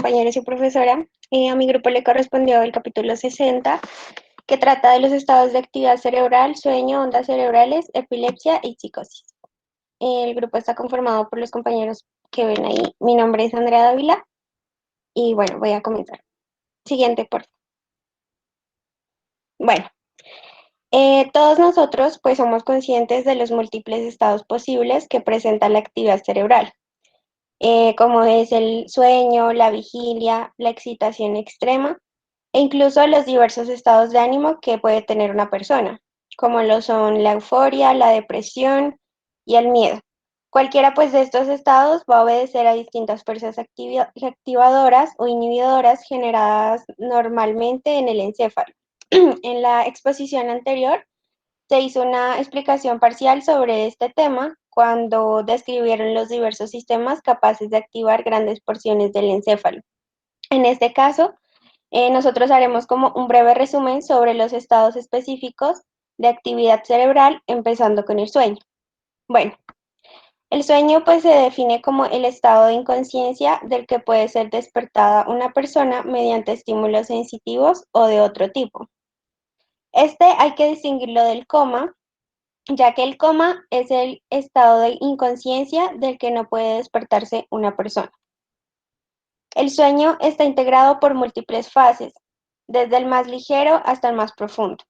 compañeros y profesora. A mi grupo le correspondió el capítulo 60, que trata de los estados de actividad cerebral, sueño, ondas cerebrales, epilepsia y psicosis. El grupo está conformado por los compañeros que ven ahí. Mi nombre es Andrea Dávila y bueno, voy a comenzar. Siguiente, por favor. Bueno, todos nosotros pues somos conscientes de los múltiples estados posibles que presenta la actividad cerebral, como es el sueño, la vigilia, la excitación extrema e incluso los diversos estados de ánimo que puede tener una persona, como lo son la euforia, la depresión y el miedo. Cualquiera pues de estos estados va a obedecer a distintas fuerzas activadoras o inhibidoras generadas normalmente en el encéfalo. En la exposición anterior se hizo una explicación parcial sobre este tema cuando describieron los diversos sistemas capaces de activar grandes porciones del encéfalo. En este caso, nosotros haremos como un breve resumen sobre los estados específicos de actividad cerebral, empezando con el sueño. Bueno, el sueño pues se define como el estado de inconsciencia del que puede ser despertada una persona mediante estímulos sensitivos o de otro tipo. Este hay que distinguirlo del coma, ya que el coma es el estado de inconsciencia del que no puede despertarse una persona. El sueño está integrado por múltiples fases, desde el más ligero hasta el más profundo.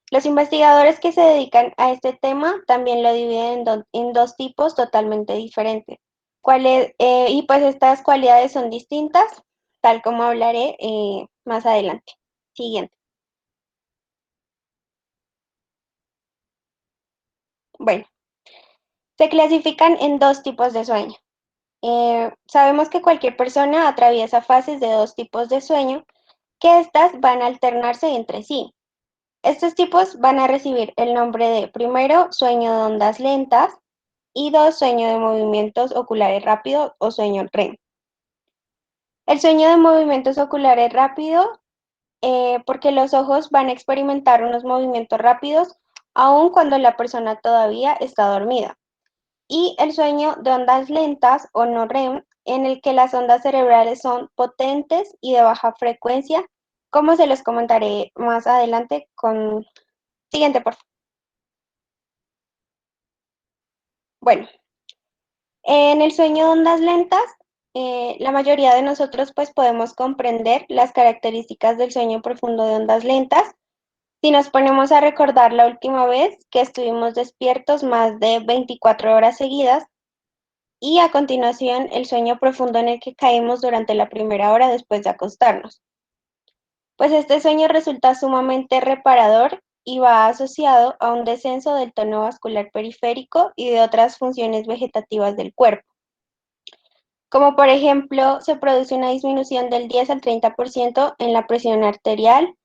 Los investigadores que se dedican a este tema también lo dividen en dos tipos totalmente diferentes. Y pues estas cualidades son distintas, tal como hablaré más adelante. Siguiente. Bueno, se clasifican en dos tipos de sueño. Sabemos que cualquier persona atraviesa fases de dos tipos de sueño, que estas van a alternarse entre sí. Estos tipos van a recibir el nombre de primero, sueño de ondas lentas y dos, sueño de movimientos oculares rápidos o sueño REM. El sueño de movimientos oculares rápidos, porque los ojos van a experimentar unos movimientos rápidos aun cuando la persona todavía está dormida. Y el sueño de ondas lentas o no REM, en el que las ondas cerebrales son potentes y de baja frecuencia, como se los comentaré más adelante con... Siguiente, por favor. Bueno, en el sueño de ondas lentas, la mayoría de nosotros pues podemos comprender las características del sueño profundo de ondas lentas si nos ponemos a recordar la última vez que estuvimos despiertos más de 24 horas seguidas y a continuación el sueño profundo en el que caímos durante la primera hora después de acostarnos. Pues este sueño resulta sumamente reparador y va asociado a un descenso del tono vascular periférico y de otras funciones vegetativas del cuerpo. Como por ejemplo, se produce una disminución del 10 al 30% en la presión arterial,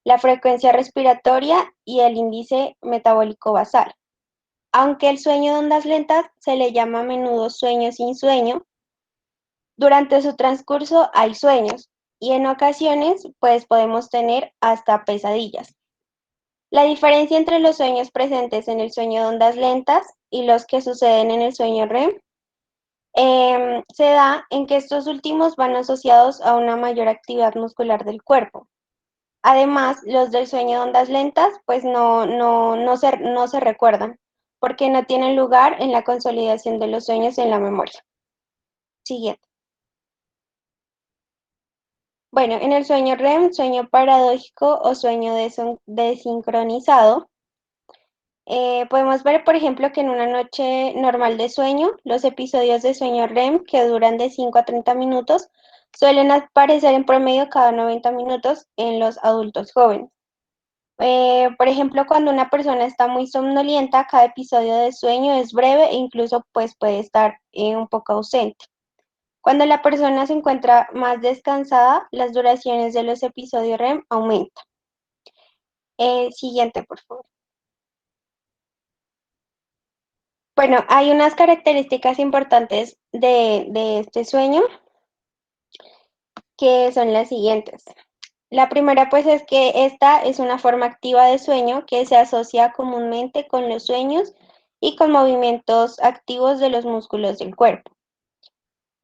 la frecuencia respiratoria y el índice metabólico basal. Aunque el sueño de ondas lentas se le llama a menudo sueño sin sueño, durante su transcurso hay sueños y en ocasiones pues podemos tener hasta pesadillas. La diferencia entre los sueños presentes en el sueño de ondas lentas y los que suceden en el sueño REM se da en que estos últimos van asociados a una mayor actividad muscular del cuerpo. Además, los del sueño de ondas lentas pues no se recuerdan porque no tienen lugar en la consolidación de los sueños en la memoria. Siguiente. Bueno, en el sueño REM, sueño paradójico o sueño desincronizado, podemos ver, por ejemplo, que en una noche normal de sueño, los episodios de sueño REM, que duran de 5 a 30 minutos, suelen aparecer en promedio cada 90 minutos en los adultos jóvenes. Por ejemplo, cuando una persona está muy somnolienta, cada episodio de sueño es breve e incluso pues, puede estar un poco ausente. Cuando la persona se encuentra más descansada, las duraciones de los episodios REM aumentan. Siguiente, por favor. Bueno, hay unas características importantes de este sueño que son las siguientes. La primera, pues, es que esta es una forma activa de sueño que se asocia comúnmente con los sueños y con movimientos activos de los músculos del cuerpo.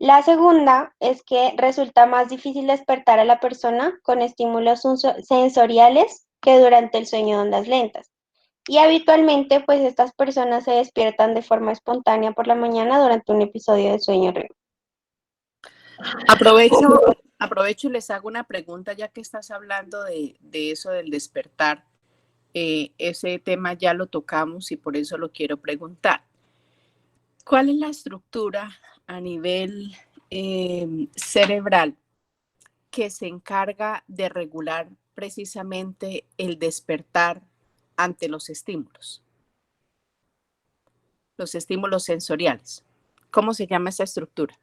La segunda es que resulta más difícil despertar a la persona con estímulos sensoriales que durante el sueño de ondas lentas. Y habitualmente, pues estas personas se despiertan de forma espontánea por la mañana durante un episodio de sueño REM. Aprovecho y les hago una pregunta, ya que estás hablando de eso del despertar. Ese tema ya lo tocamos y por eso lo quiero preguntar. ¿Cuál es la estructura a nivel cerebral que se encarga de regular precisamente el despertar ante los estímulos sensoriales? ¿Cómo se llama esa estructura?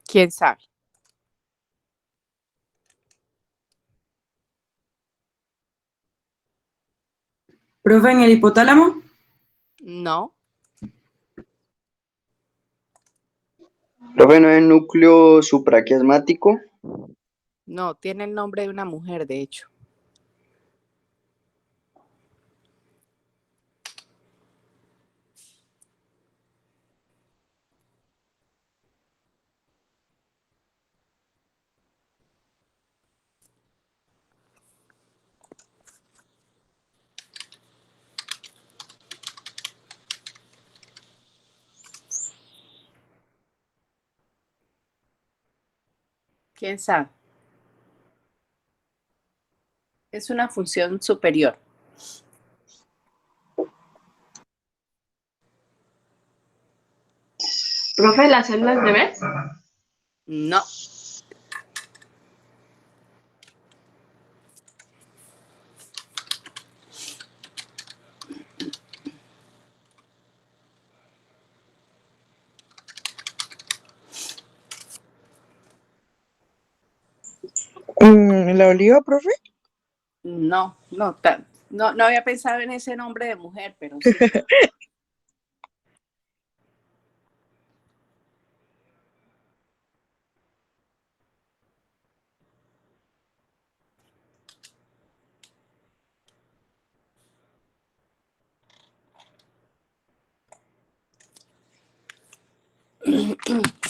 ¿Quién sabe? ¿Profe, en el hipotálamo? No, Profe, ¿no es núcleo supraquiasmático? no, tiene el nombre de una mujer, de hecho. ¿Quién sabe? Es una función superior. ¿Profe, las células bebés? No, ¿La oliva, profe? no, no había pensado en ese nombre de mujer, pero sí.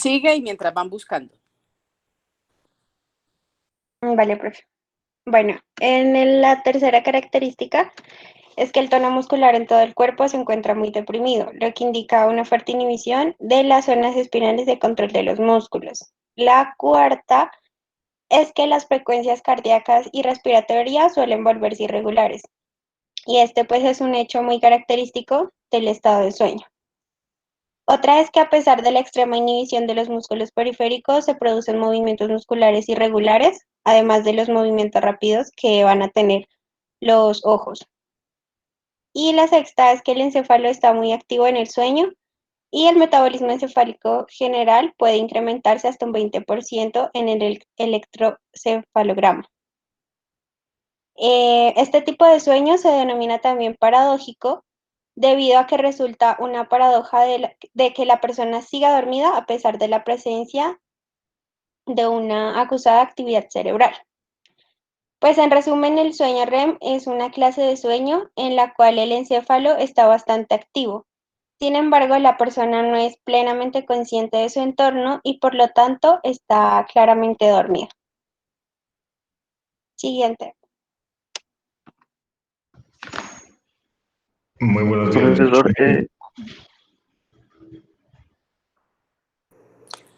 Sigue y mientras van buscando. Vale, profe. Bueno, la tercera característica es que el tono muscular en todo el cuerpo se encuentra muy deprimido, lo que indica una fuerte inhibición de las zonas espinales de control de los músculos. La cuarta es que las frecuencias cardíacas y respiratorias suelen volverse irregulares. Y este pues es un hecho muy característico del estado de sueño. Otra es que a pesar de la extrema inhibición de los músculos periféricos, se producen movimientos musculares irregulares, además de los movimientos rápidos que van a tener los ojos. Y la sexta es que el encéfalo está muy activo en el sueño y el metabolismo encefálico general puede incrementarse hasta un 20% en el electrocefalograma. Este tipo de sueño se denomina también paradójico debido a que resulta una paradoja de que la persona siga dormida a pesar de la presencia de una acusada actividad cerebral. Pues en resumen, el sueño REM es una clase de sueño en la cual el encéfalo está bastante activo. Sin embargo, la persona no es plenamente consciente de su entorno y por lo tanto está claramente dormida. Siguiente. Muy buenos días. Profesor,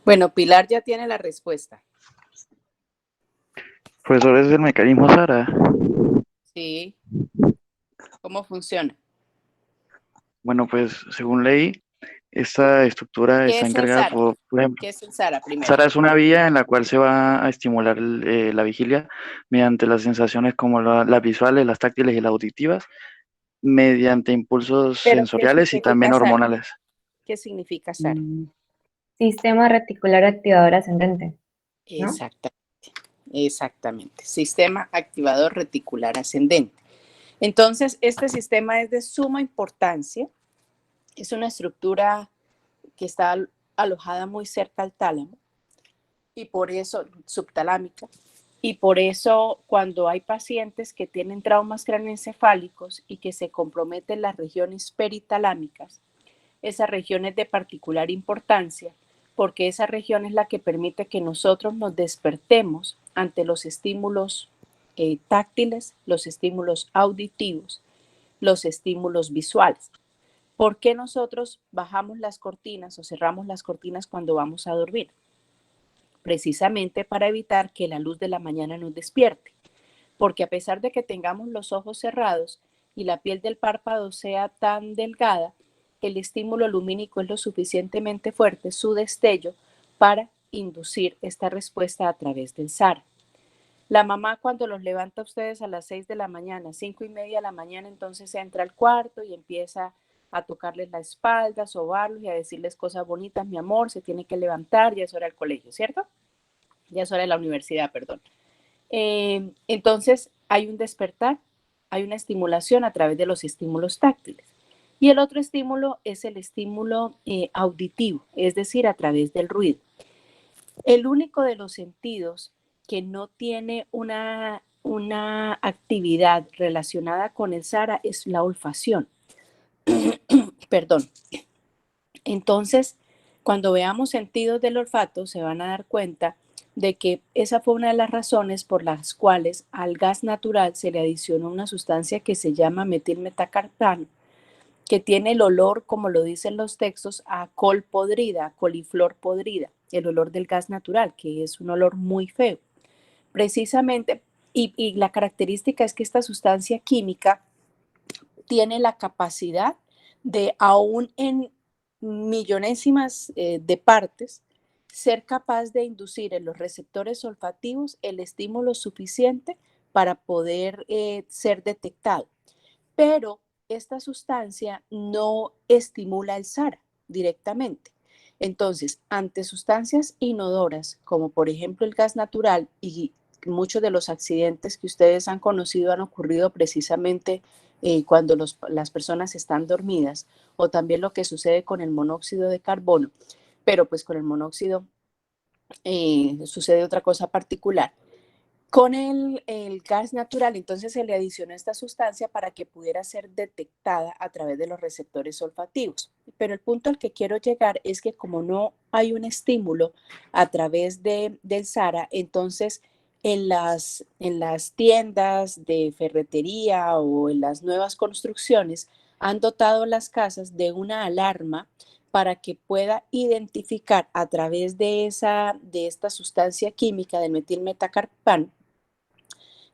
Bueno, Pilar ya tiene la respuesta. profesor, es el mecanismo SARA. Sí. ¿Cómo funciona? Bueno, pues según leí, esta estructura ¿Qué está es el encargada SARA? por ejemplo, ¿Qué es el SARA primero? SARA es una vía en la cual se va a estimular la vigilia mediante las sensaciones como las visuales, las táctiles y las auditivas, mediante impulsos ¿Pero qué sensoriales y también significa SARA? hormonales. ¿Qué significa SARA? Sistema reticular activador ascendente, ¿no? Exactamente. Sistema activador reticular ascendente. Entonces, este sistema es de suma importancia. Es una estructura que está alojada muy cerca al tálamo y por eso, subtalámica, y por eso cuando hay pacientes que tienen traumas craneoencefálicos y que se comprometen las regiones peritalámicas, esa región es de particular importancia porque esa región es la que permite que nosotros nos despertemos ante los estímulos táctiles, los estímulos auditivos, los estímulos visuales. ¿Por qué nosotros bajamos las cortinas o cerramos las cortinas cuando vamos a dormir? Precisamente para evitar que la luz de la mañana nos despierte. Porque a pesar de que tengamos los ojos cerrados y la piel del párpado sea tan delgada, el estímulo lumínico es lo suficientemente fuerte, su destello, para inducir esta respuesta a través del SARA. La mamá cuando los levanta a ustedes a las 6 de la mañana, 5:30 de la mañana, entonces entra al cuarto y empieza a tocarles la espalda, a sobarlos y a decirles cosas bonitas, mi amor, se tiene que levantar, ya es hora del colegio, ¿cierto? Ya es hora de la universidad, perdón. Entonces hay un despertar, hay una estimulación a través de los estímulos táctiles. Y el otro estímulo es el estímulo auditivo, es decir, a través del ruido. El único de los sentidos que no tiene una actividad relacionada con el SARA es la olfacción. Perdón. Entonces, cuando veamos sentidos del olfato, se van a dar cuenta de que esa fue una de las razones por las cuales al gas natural se le adicionó una sustancia que se llama metilmetacarpano, que tiene el olor, como lo dicen los textos, a col podrida, a coliflor podrida, el olor del gas natural, que es un olor muy feo. Precisamente, y la característica es que esta sustancia química tiene la capacidad de, aún en millonésimas de partes, ser capaz de inducir en los receptores olfativos el estímulo suficiente para poder ser detectado. Pero esta sustancia no estimula el SARA directamente. Entonces, ante sustancias inodoras, como por ejemplo el gas natural, y muchos de los accidentes que ustedes han conocido han ocurrido precisamente cuando las personas están dormidas, o también lo que sucede con el monóxido de carbono, pero pues con el monóxido sucede otra cosa particular. Con el gas natural, entonces se le adicionó esta sustancia para que pudiera ser detectada a través de los receptores olfativos. Pero el punto al que quiero llegar es que como no hay un estímulo a través del SARA, entonces en las tiendas de ferretería o en las nuevas construcciones han dotado las casas de una alarma para que pueda identificar a través de esta sustancia química del metilmetacarpano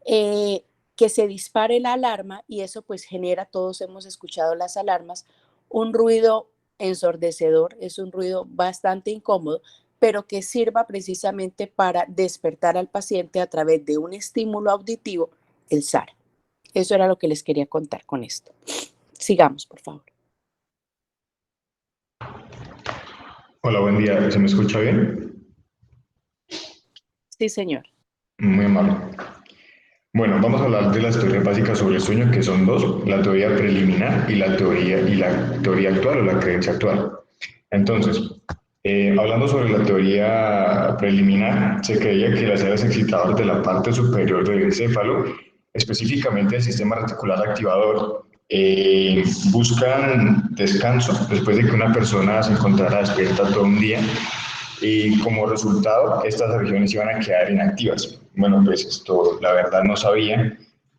que se dispare la alarma, y eso pues genera, todos hemos escuchado las alarmas, un ruido ensordecedor, es un ruido bastante incómodo, pero que sirva precisamente para despertar al paciente a través de un estímulo auditivo, el SARA. Eso era lo que les quería contar con esto. Sigamos, por favor. Hola, buen día. ¿Se me escucha bien? Sí, señor. Muy amable. Bueno, vamos a hablar de las teorías básicas sobre el sueño, que son dos: la teoría preliminar y la teoría actual o la creencia actual. Entonces, hablando sobre la teoría preliminar, se creía que las áreas excitadoras de la parte superior del encéfalo, específicamente el sistema reticular activador, buscan descanso después de que una persona se encontrara despierta todo un día, y como resultado estas regiones iban a quedar inactivas. Bueno, pues esto la verdad no sabía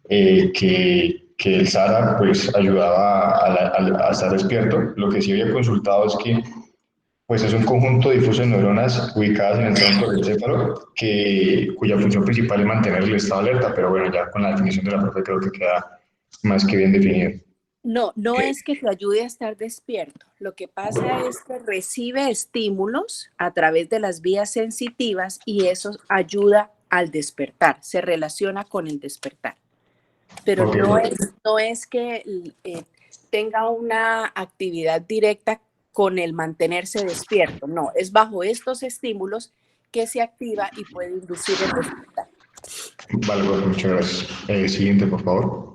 que el SARA pues ayudaba a estar despierto. Lo que sí había consultado es que pues es un conjunto difuso de neuronas ubicadas en el tronco del encéfalo cuya función principal es mantener el estado de alerta, pero bueno, ya con la definición de la profe creo que queda más que bien definido. No es que te ayude a estar despierto. Lo que pasa es que recibe estímulos a través de las vías sensitivas y eso ayuda al despertar, se relaciona con el despertar. Pero Okay. no es que tenga una actividad directa con el mantenerse despierto. No, es bajo estos estímulos que se activa y puede inducir el despertar. Vale, pues, muchas gracias. Siguiente, por favor.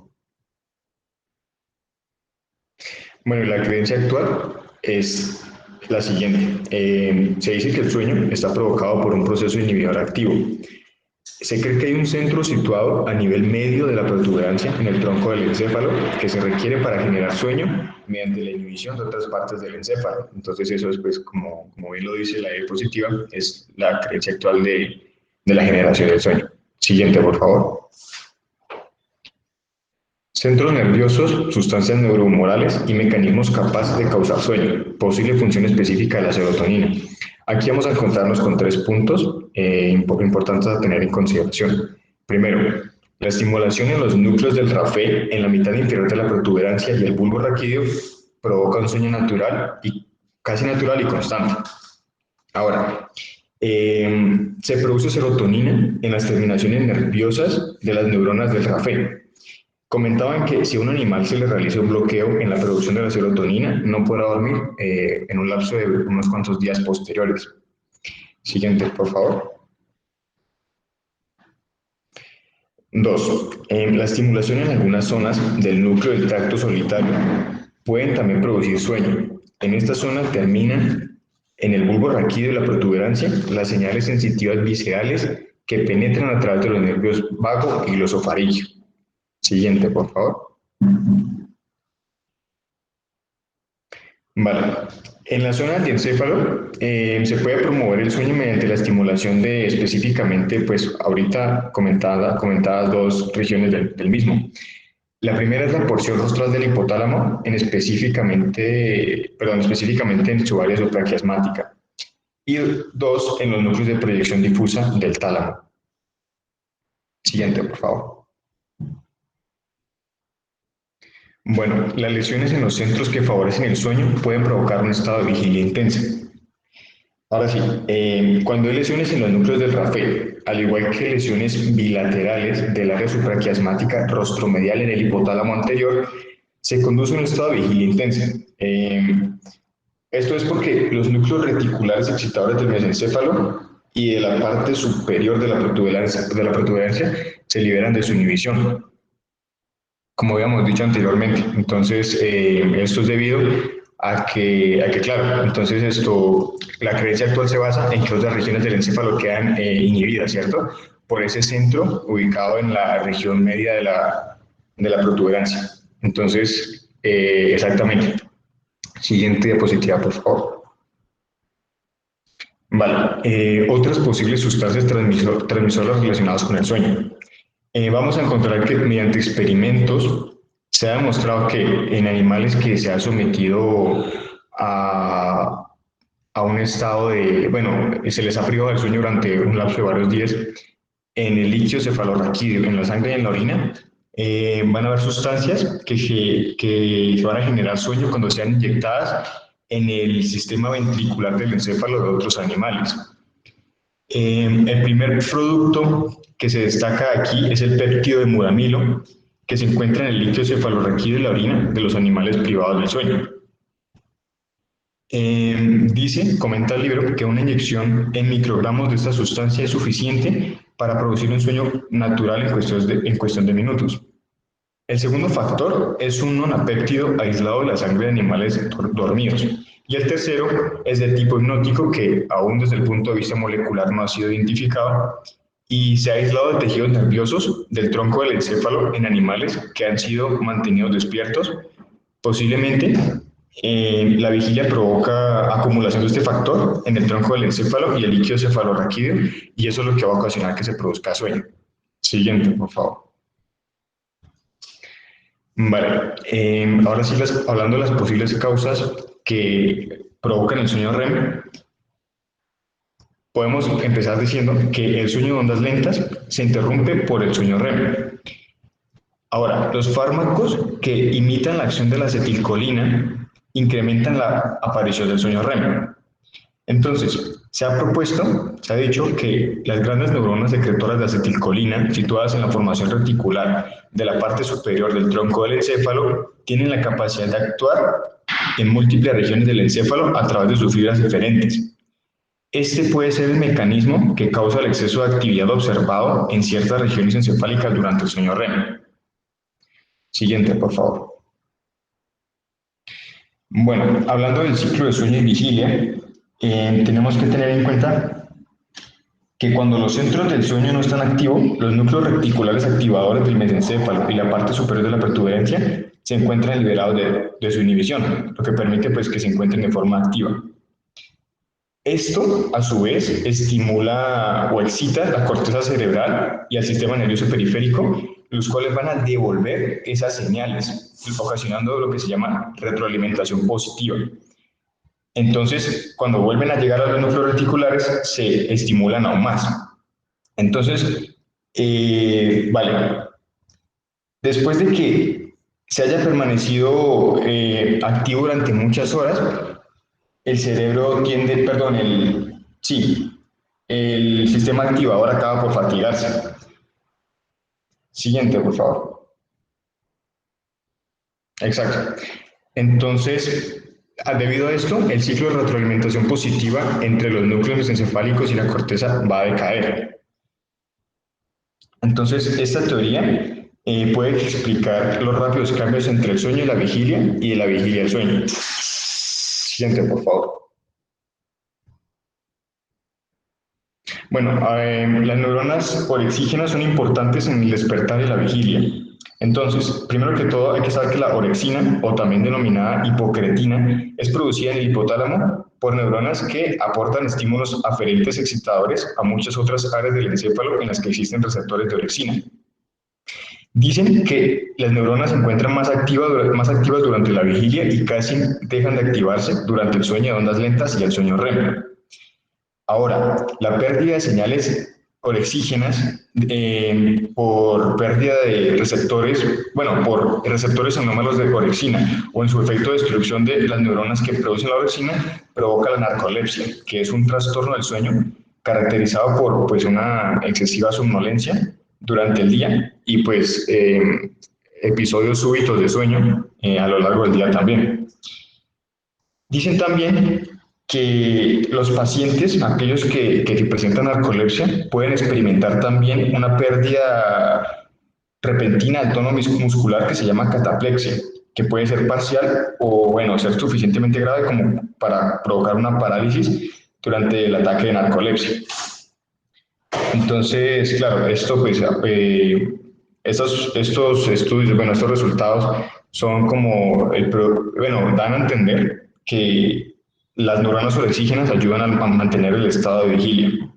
Bueno, la creencia actual es la siguiente. Se dice que el sueño está provocado por un proceso inhibidor activo. Se cree que hay un centro situado a nivel medio de la protuberancia en el tronco del encéfalo que se requiere para generar sueño mediante la inhibición de otras partes del encéfalo. Entonces eso es, pues, como bien lo dice la diapositiva, es la creencia actual de la generación del sueño. Siguiente, por favor. Centros nerviosos, sustancias neurohumorales y mecanismos capaces de causar sueño. Posible función específica de la serotonina. Aquí vamos a encontrarnos con 3 puntos importantes a tener en consideración. Primero, la estimulación en los núcleos del RAFE en la mitad inferior de la protuberancia y el bulbo raquídeo provoca un sueño natural y casi natural y constante. Ahora, se produce serotonina en las terminaciones nerviosas de las neuronas del RAFE. Comentaban que si a un animal se le realiza un bloqueo en la producción de la serotonina, no podrá dormir en un lapso de unos cuantos días posteriores. Siguiente, por favor. 2. La estimulación en algunas zonas del núcleo del tracto solitario pueden también producir sueño. En esta zona terminan en el bulbo raquídeo y la protuberancia las señales sensitivas viscerales que penetran a través de los nervios vago y glosofaringio. Siguiente, por favor. Vale. En la zona del encéfalo se puede promover el sueño mediante la estimulación de específicamente, pues ahorita comentadas 2 regiones del mismo. La primera es la porción rostral del hipotálamo, específicamente en su área supraquiasmática. Y 2, en los núcleos de proyección difusa del tálamo. Siguiente, por favor. Bueno, las lesiones en los centros que favorecen el sueño pueden provocar un estado de vigilia intensa. Ahora sí, cuando hay lesiones en los núcleos del RAFE, al igual que lesiones bilaterales del área supraquiasmática rostromedial en el hipotálamo anterior, se conduce a un estado de vigilia intensa. Esto es porque los núcleos reticulares excitadores del mesencéfalo y de la parte superior de la protuberancia se liberan de su inhibición, como habíamos dicho anteriormente. Entonces, esto es debido a que, claro, entonces la creencia actual se basa en que otras regiones del encéfalo quedan inhibidas, ¿cierto? Por ese centro ubicado en la región media de la protuberancia. Entonces, exactamente. Siguiente diapositiva, por favor. Vale, otras posibles sustancias transmisoras relacionadas con el sueño. Vamos a encontrar que mediante experimentos se ha demostrado que en animales que se ha sometido a un estado de, se les ha privado del sueño durante un lapso de varios días, en el líquido cefalorraquídeo, en la sangre y en la orina, van a haber sustancias que van a generar sueño cuando sean inyectadas en el sistema ventricular del encéfalo de otros animales. El primer producto que se destaca aquí es el péptido de muramilo, que se encuentra en el líquido cefalorraquídeo y la orina de los animales privados del sueño. Comenta el libro que una inyección en microgramos de esta sustancia es suficiente para producir un sueño natural en cuestión de minutos. El segundo factor es un nonapéptido aislado de la sangre de animales dormidos. Y el tercero es de tipo hipnótico, que aún desde el punto de vista molecular no ha sido identificado y se ha aislado de tejidos nerviosos del tronco del encéfalo en animales que han sido mantenidos despiertos. Posiblemente la vigilia provoca acumulación de este factor en el tronco del encéfalo y el líquido cefalorraquídeo, y eso es lo que va a ocasionar que se produzca sueño. Siguiente, por favor. Vale, ahora sí, hablando de las posibles causas que provocan el sueño REM, podemos empezar diciendo que el sueño de ondas lentas se interrumpe por el sueño REM. Ahora, los fármacos que imitan la acción de la acetilcolina incrementan la aparición del sueño REM. Entonces, se ha dicho que las grandes neuronas secretoras de acetilcolina, situadas en la formación reticular de la parte superior del tronco del encéfalo, tienen la capacidad de actuar en múltiples regiones del encéfalo a través de sus fibras eferentes. Este puede ser el mecanismo que causa el exceso de actividad observado en ciertas regiones encefálicas durante el sueño REM. Siguiente, por favor. Bueno, hablando del ciclo de sueño y vigilia, tenemos que tener en cuenta que cuando los centros del sueño no están activos, los núcleos reticulares activadores del mesencéfalo y la parte superior de la protuberancia se encuentran liberados de su inhibición, lo que permite pues, que se encuentren de forma activa. Esto, a su vez, estimula o excita la corteza cerebral y al sistema nervioso periférico, los cuales van a devolver esas señales, ocasionando lo que se llama retroalimentación positiva. Entonces, cuando vuelven a llegar a los núcleos reticulares, se estimulan aún más. Entonces, vale, después de que se haya permanecido activo durante muchas horas, el cerebro tiende, perdón, el sistema activador acaba por fatigarse. Siguiente, por favor. Exacto. Entonces, debido a esto, el ciclo de retroalimentación positiva entre los núcleos mesencefálicos y la corteza va a decaer. Entonces, esta teoría puede explicar los rápidos cambios entre el sueño y la vigilia y de la vigilia al sueño. Siguiente, por favor. Bueno, las neuronas orexígenas son importantes en el despertar y la vigilia. Entonces, primero que todo, hay que saber que la orexina, o también denominada hipocretina, es producida en el hipotálamo por neuronas que aportan estímulos aferentes excitadores a muchas otras áreas del encéfalo en las que existen receptores de orexina. Dicen que las neuronas se encuentran más activas durante la vigilia y casi dejan de activarse durante el sueño de ondas lentas y el sueño REM. Ahora, la pérdida de señales orexígenas por pérdida de receptores, bueno, por receptores anómalos de orexina o en su efecto de destrucción de las neuronas que producen la orexina, provoca la narcolepsia, que es un trastorno del sueño caracterizado por pues, una excesiva somnolencia durante el día y pues episodios súbitos de sueño a lo largo del día también. Dicen también que los pacientes, aquellos que presentan narcolepsia, pueden experimentar también una pérdida repentina del tono muscular que se llama cataplexia, que puede ser parcial o, bueno, ser suficientemente grave como para provocar una parálisis durante el ataque de narcolepsia. Entonces, claro, esto pues, estos estudios, bueno, estos resultados son como, dan a entender que las neuronas orexígenas ayudan a mantener el estado de vigilia.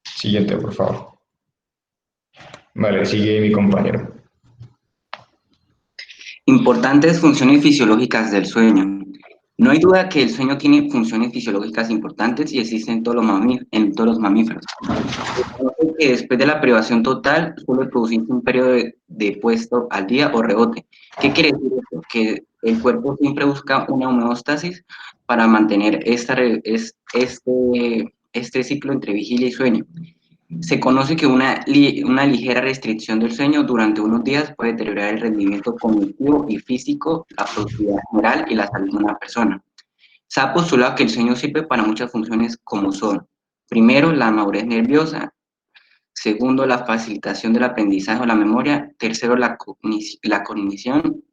Siguiente, por favor. Vale, sigue mi compañero. Importantes funciones fisiológicas del sueño. No hay duda que el sueño tiene funciones fisiológicas importantes y existen en todos los mamíferos. Que después de la privación total suele producirse un periodo de puesto al día o rebote. ¿Qué quiere decir esto? Que el cuerpo siempre busca una homeostasis para mantener este ciclo entre vigilia y sueño. Se conoce que una ligera restricción del sueño durante unos días puede deteriorar el rendimiento cognitivo y físico, la productividad general y la salud de una persona. Se ha postulado que el sueño sirve para muchas funciones como son, primero, la madurez nerviosa, segundo, la facilitación del aprendizaje o la memoria, tercero, la cognición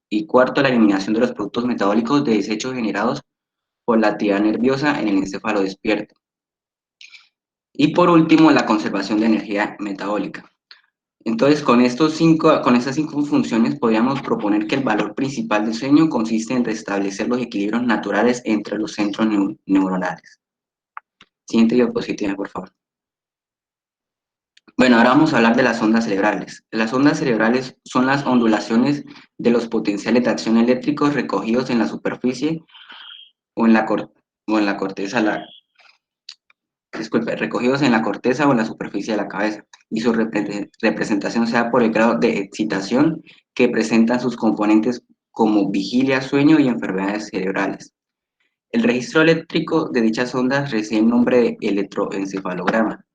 y cuarto, la eliminación de los productos metabólicos de desechos generados por la actividad nerviosa en el encéfalo despierto. Y por último, la conservación de energía metabólica. Entonces, con estas 5 funciones podríamos proponer que el valor principal del sueño consiste en restablecer los equilibrios naturales entre los centros neuronales. Siguiente diapositiva, por favor. Bueno, ahora vamos a hablar de las ondas cerebrales. Las ondas cerebrales son las ondulaciones de los potenciales de acción eléctricos recogidos en la superficie o en la corteza, recogidos en la corteza o en la superficie de la cabeza, y su representación se da por el grado de excitación que presentan sus componentes como vigilia, sueño y enfermedades cerebrales. El registro eléctrico de dichas ondas recibe el nombre de electroencefalograma.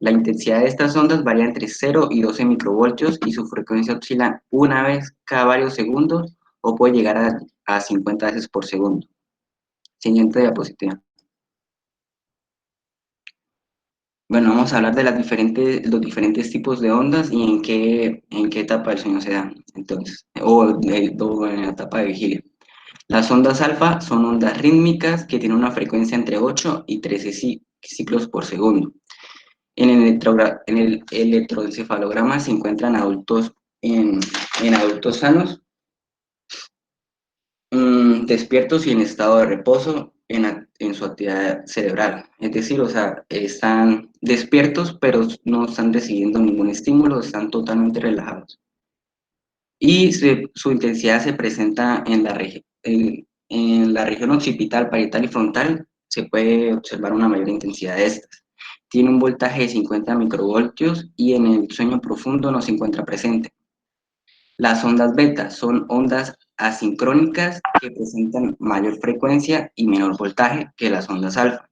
La intensidad de estas ondas varía entre 0 y 12 microvoltios y su frecuencia oscila una vez cada varios segundos o puede llegar a 50 veces por segundo. Siguiente diapositiva. Bueno, vamos a hablar de los diferentes tipos de ondas y en qué etapa del sueño se da, entonces, o en la etapa de vigilia. Las ondas alfa son ondas rítmicas que tienen una frecuencia entre 8 y 13 ciclos por segundo. En el electroencefalograma se encuentran en adultos sanos, despiertos y en estado de reposo en su actividad cerebral. Es decir, o sea, están despiertos, pero no están recibiendo ningún estímulo, están totalmente relajados. Y su intensidad se presenta en la región occipital, parietal y frontal. Se puede observar una mayor intensidad de estas. Tiene un voltaje de 50 microvoltios y en el sueño profundo no se encuentra presente. Las ondas beta son ondas asincrónicas que presentan mayor frecuencia y menor voltaje que las ondas alfa.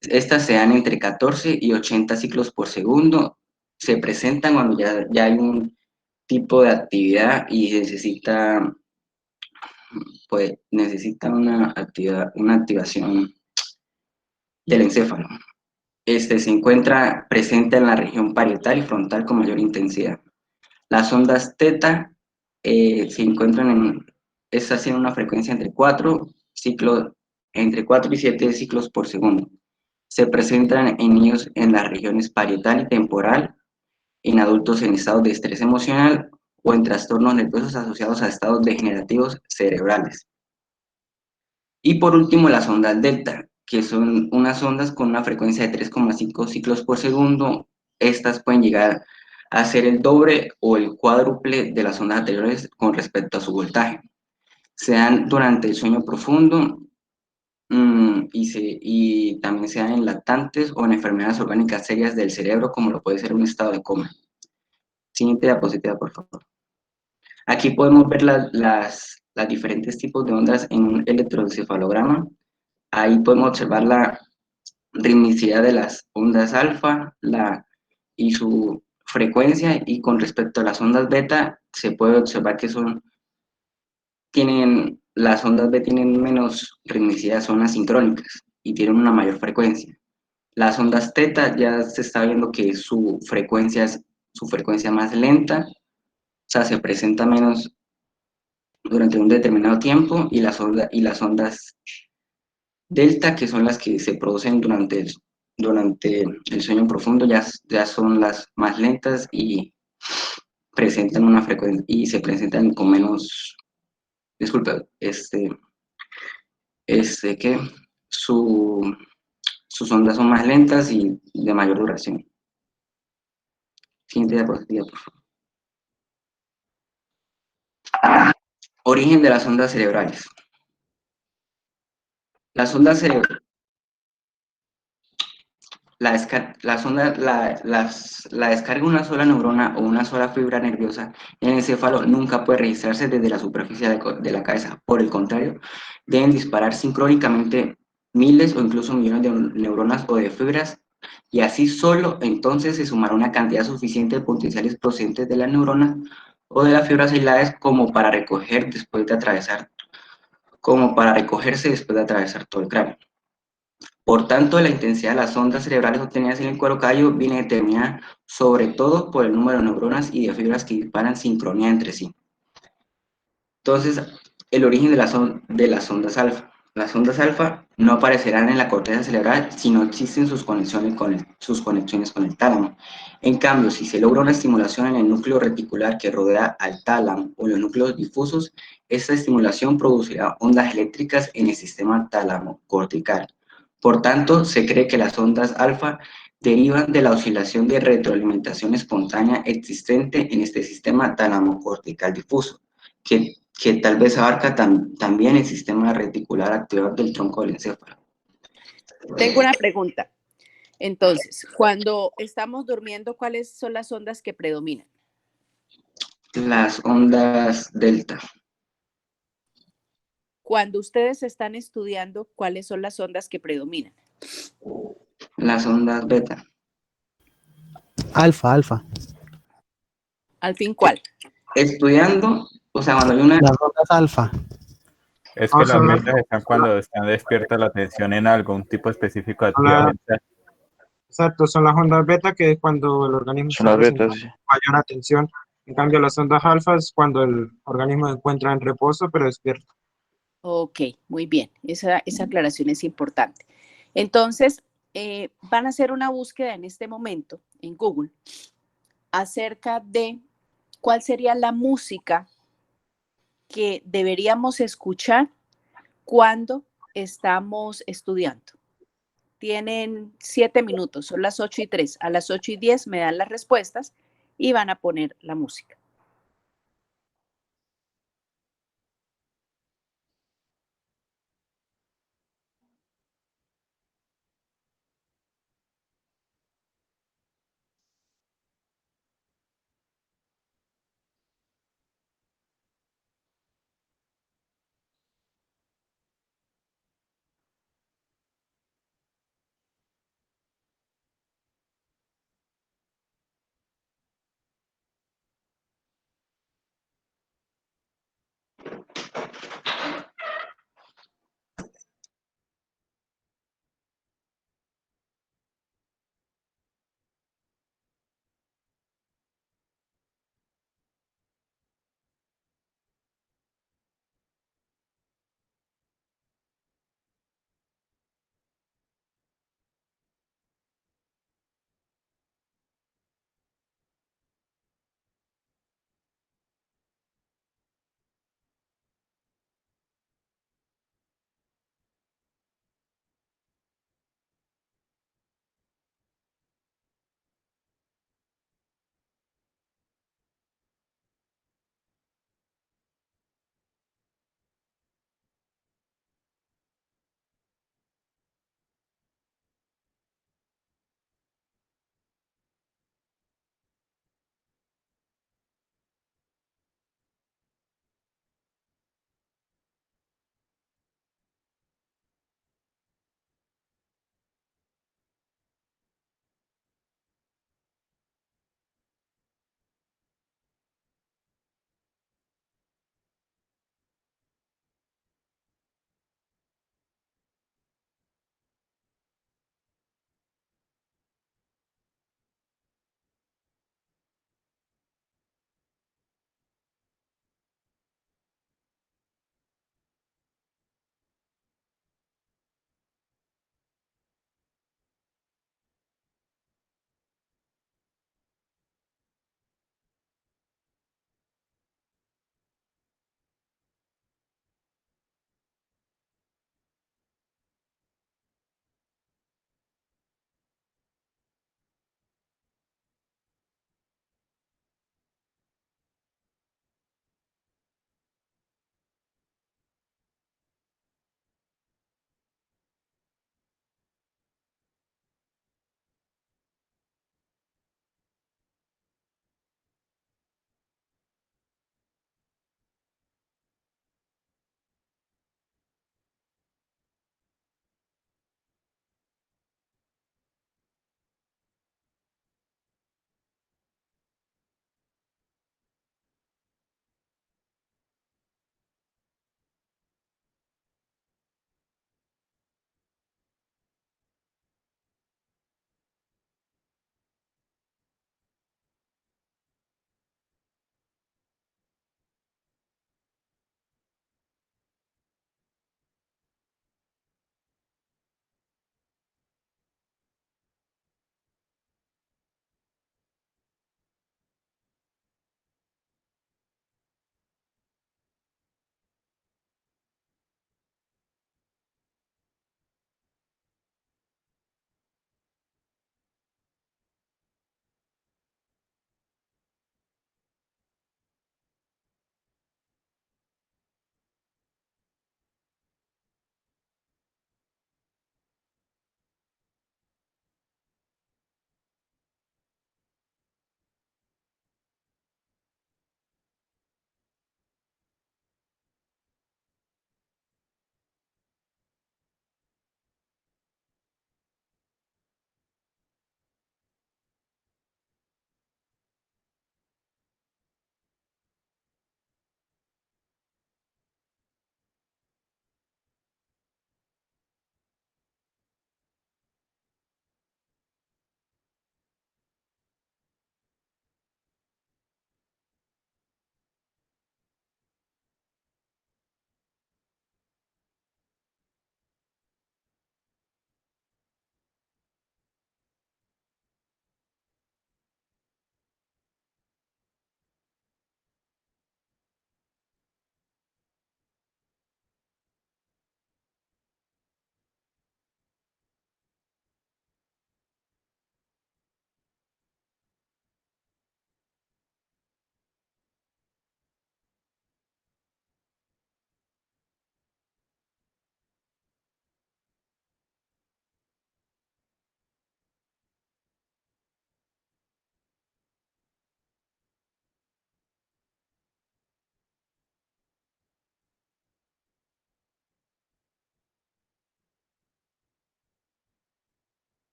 Estas se dan entre 14 y 80 ciclos por segundo. Se presentan cuando ya hay un tipo de actividad y necesita una activación del encéfalo. Se encuentra presente en la región parietal y frontal con mayor intensidad. Las ondas teta se encuentran estas tienen una frecuencia entre 4 y 7 ciclos por segundo. Se presentan en niños en las regiones parietal y temporal, en adultos en estados de estrés emocional o en trastornos nerviosos asociados a estados degenerativos cerebrales. Y por último, las ondas delta, que son unas ondas con una frecuencia de 3,5 ciclos por segundo. Estas pueden llegar a ser el doble o el cuádruple de las ondas anteriores con respecto a su voltaje. Se dan durante el sueño profundo y también se dan en lactantes o en enfermedades orgánicas serias del cerebro, como lo puede ser un estado de coma. Siguiente diapositiva, por favor. Aquí podemos ver las diferentes tipos de ondas en un electroencefalograma. Ahí podemos observar la ritmicidad de las ondas alfa y su frecuencia, y con respecto a las ondas beta se puede observar que las ondas beta tienen menos ritmicidad, son asincrónicas y tienen una mayor frecuencia. Las ondas teta ya se está viendo que su frecuencia es más lenta, o sea, se presenta menos durante un determinado tiempo, y las ondas delta, que son las que se producen durante el sueño profundo, ya son las más lentas y presentan una frecuencia y se presentan con menos, disculpa, que sus ondas son más lentas y de mayor duración. Siguiente diapositiva, por favor. Origen de las ondas cerebrales. Las ondas cerebrales. La descarga de una sola neurona o una sola fibra nerviosa en el encéfalo nunca puede registrarse desde la superficie de la cabeza. Por el contrario, deben disparar sincrónicamente miles o incluso millones de neuronas o de fibras, y así solo entonces se sumará una cantidad suficiente de potenciales procedentes de las neuronas o de las fibras aisladas como para recogerse después de atravesar todo el cráneo. Por tanto, la intensidad de las ondas cerebrales obtenidas en el cuero cabelludo viene determinada sobre todo por el número de neuronas y de fibras que disparan sincronía entre sí. Entonces, el origen de las ondas alfa. Las ondas alfa no aparecerán en la corteza cerebral si no existen sus conexiones con el tálamo. En cambio, si se logra una estimulación en el núcleo reticular que rodea al tálamo o en los núcleos difusos, esta estimulación producirá ondas eléctricas en el sistema tálamo cortical. Por tanto, se cree que las ondas alfa derivan de la oscilación de retroalimentación espontánea existente en este sistema tálamo-cortical difuso, que tal vez abarca también el sistema reticular activador del tronco del encéfalo. Tengo una pregunta. Entonces, cuando estamos durmiendo, ¿cuáles son las ondas que predominan? Las ondas delta. Cuando ustedes están estudiando, ¿cuáles son las ondas que predominan? Las ondas beta. Alfa. ¿Al fin cuál? Estudiando, o sea, cuando hay una... Las ondas alfa. Es que las metas están cuando están despierta la atención en algo, un tipo específico de actividad mental. Exacto, son las ondas beta, que es cuando el organismo Son las betas, sí. mayor atención. En cambio, las ondas alfa es cuando el organismo se encuentra en reposo, pero despierto. Ok, muy bien. Esa aclaración es importante. Entonces, van a hacer una búsqueda en este momento en Google acerca de cuál sería la música que deberíamos escuchar cuando estamos estudiando. Tienen 7 minutos, son las 8:03. A las 8:10 me dan las respuestas y van a poner la música.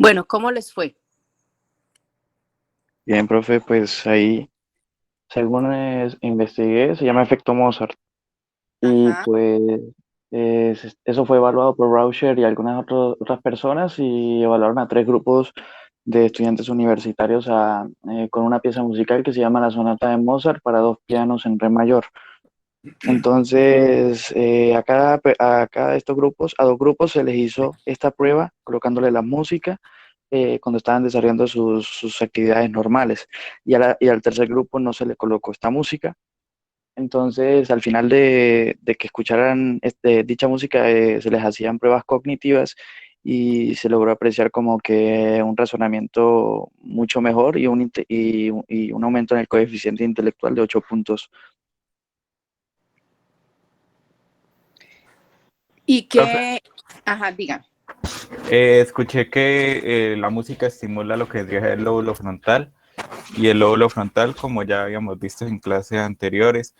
Bueno, ¿cómo les fue? Bien, profe, pues ahí, según investigué, se llama efecto Mozart. Y Ajá. pues eso fue evaluado por Rauscher y algunas otras personas y evaluaron a 3 grupos de estudiantes universitarios con una pieza musical que se llama la Sonata de Mozart para 2 pianos en re mayor. Entonces, a cada de estos grupos, a 2 grupos se les hizo esta prueba colocándole la música cuando estaban desarrollando sus actividades normales. Y al tercer grupo no se le colocó esta música. Entonces, al final de que escucharan dicha música, se les hacían pruebas cognitivas y se logró apreciar como que un razonamiento mucho mejor y un aumento en el coeficiente intelectual de 8 puntos. ¿Y Profe, qué? Ajá, dígame. escuché que la música estimula lo que vendría a ser el lóbulo frontal, y el lóbulo frontal, como ya habíamos visto en clases anteriores,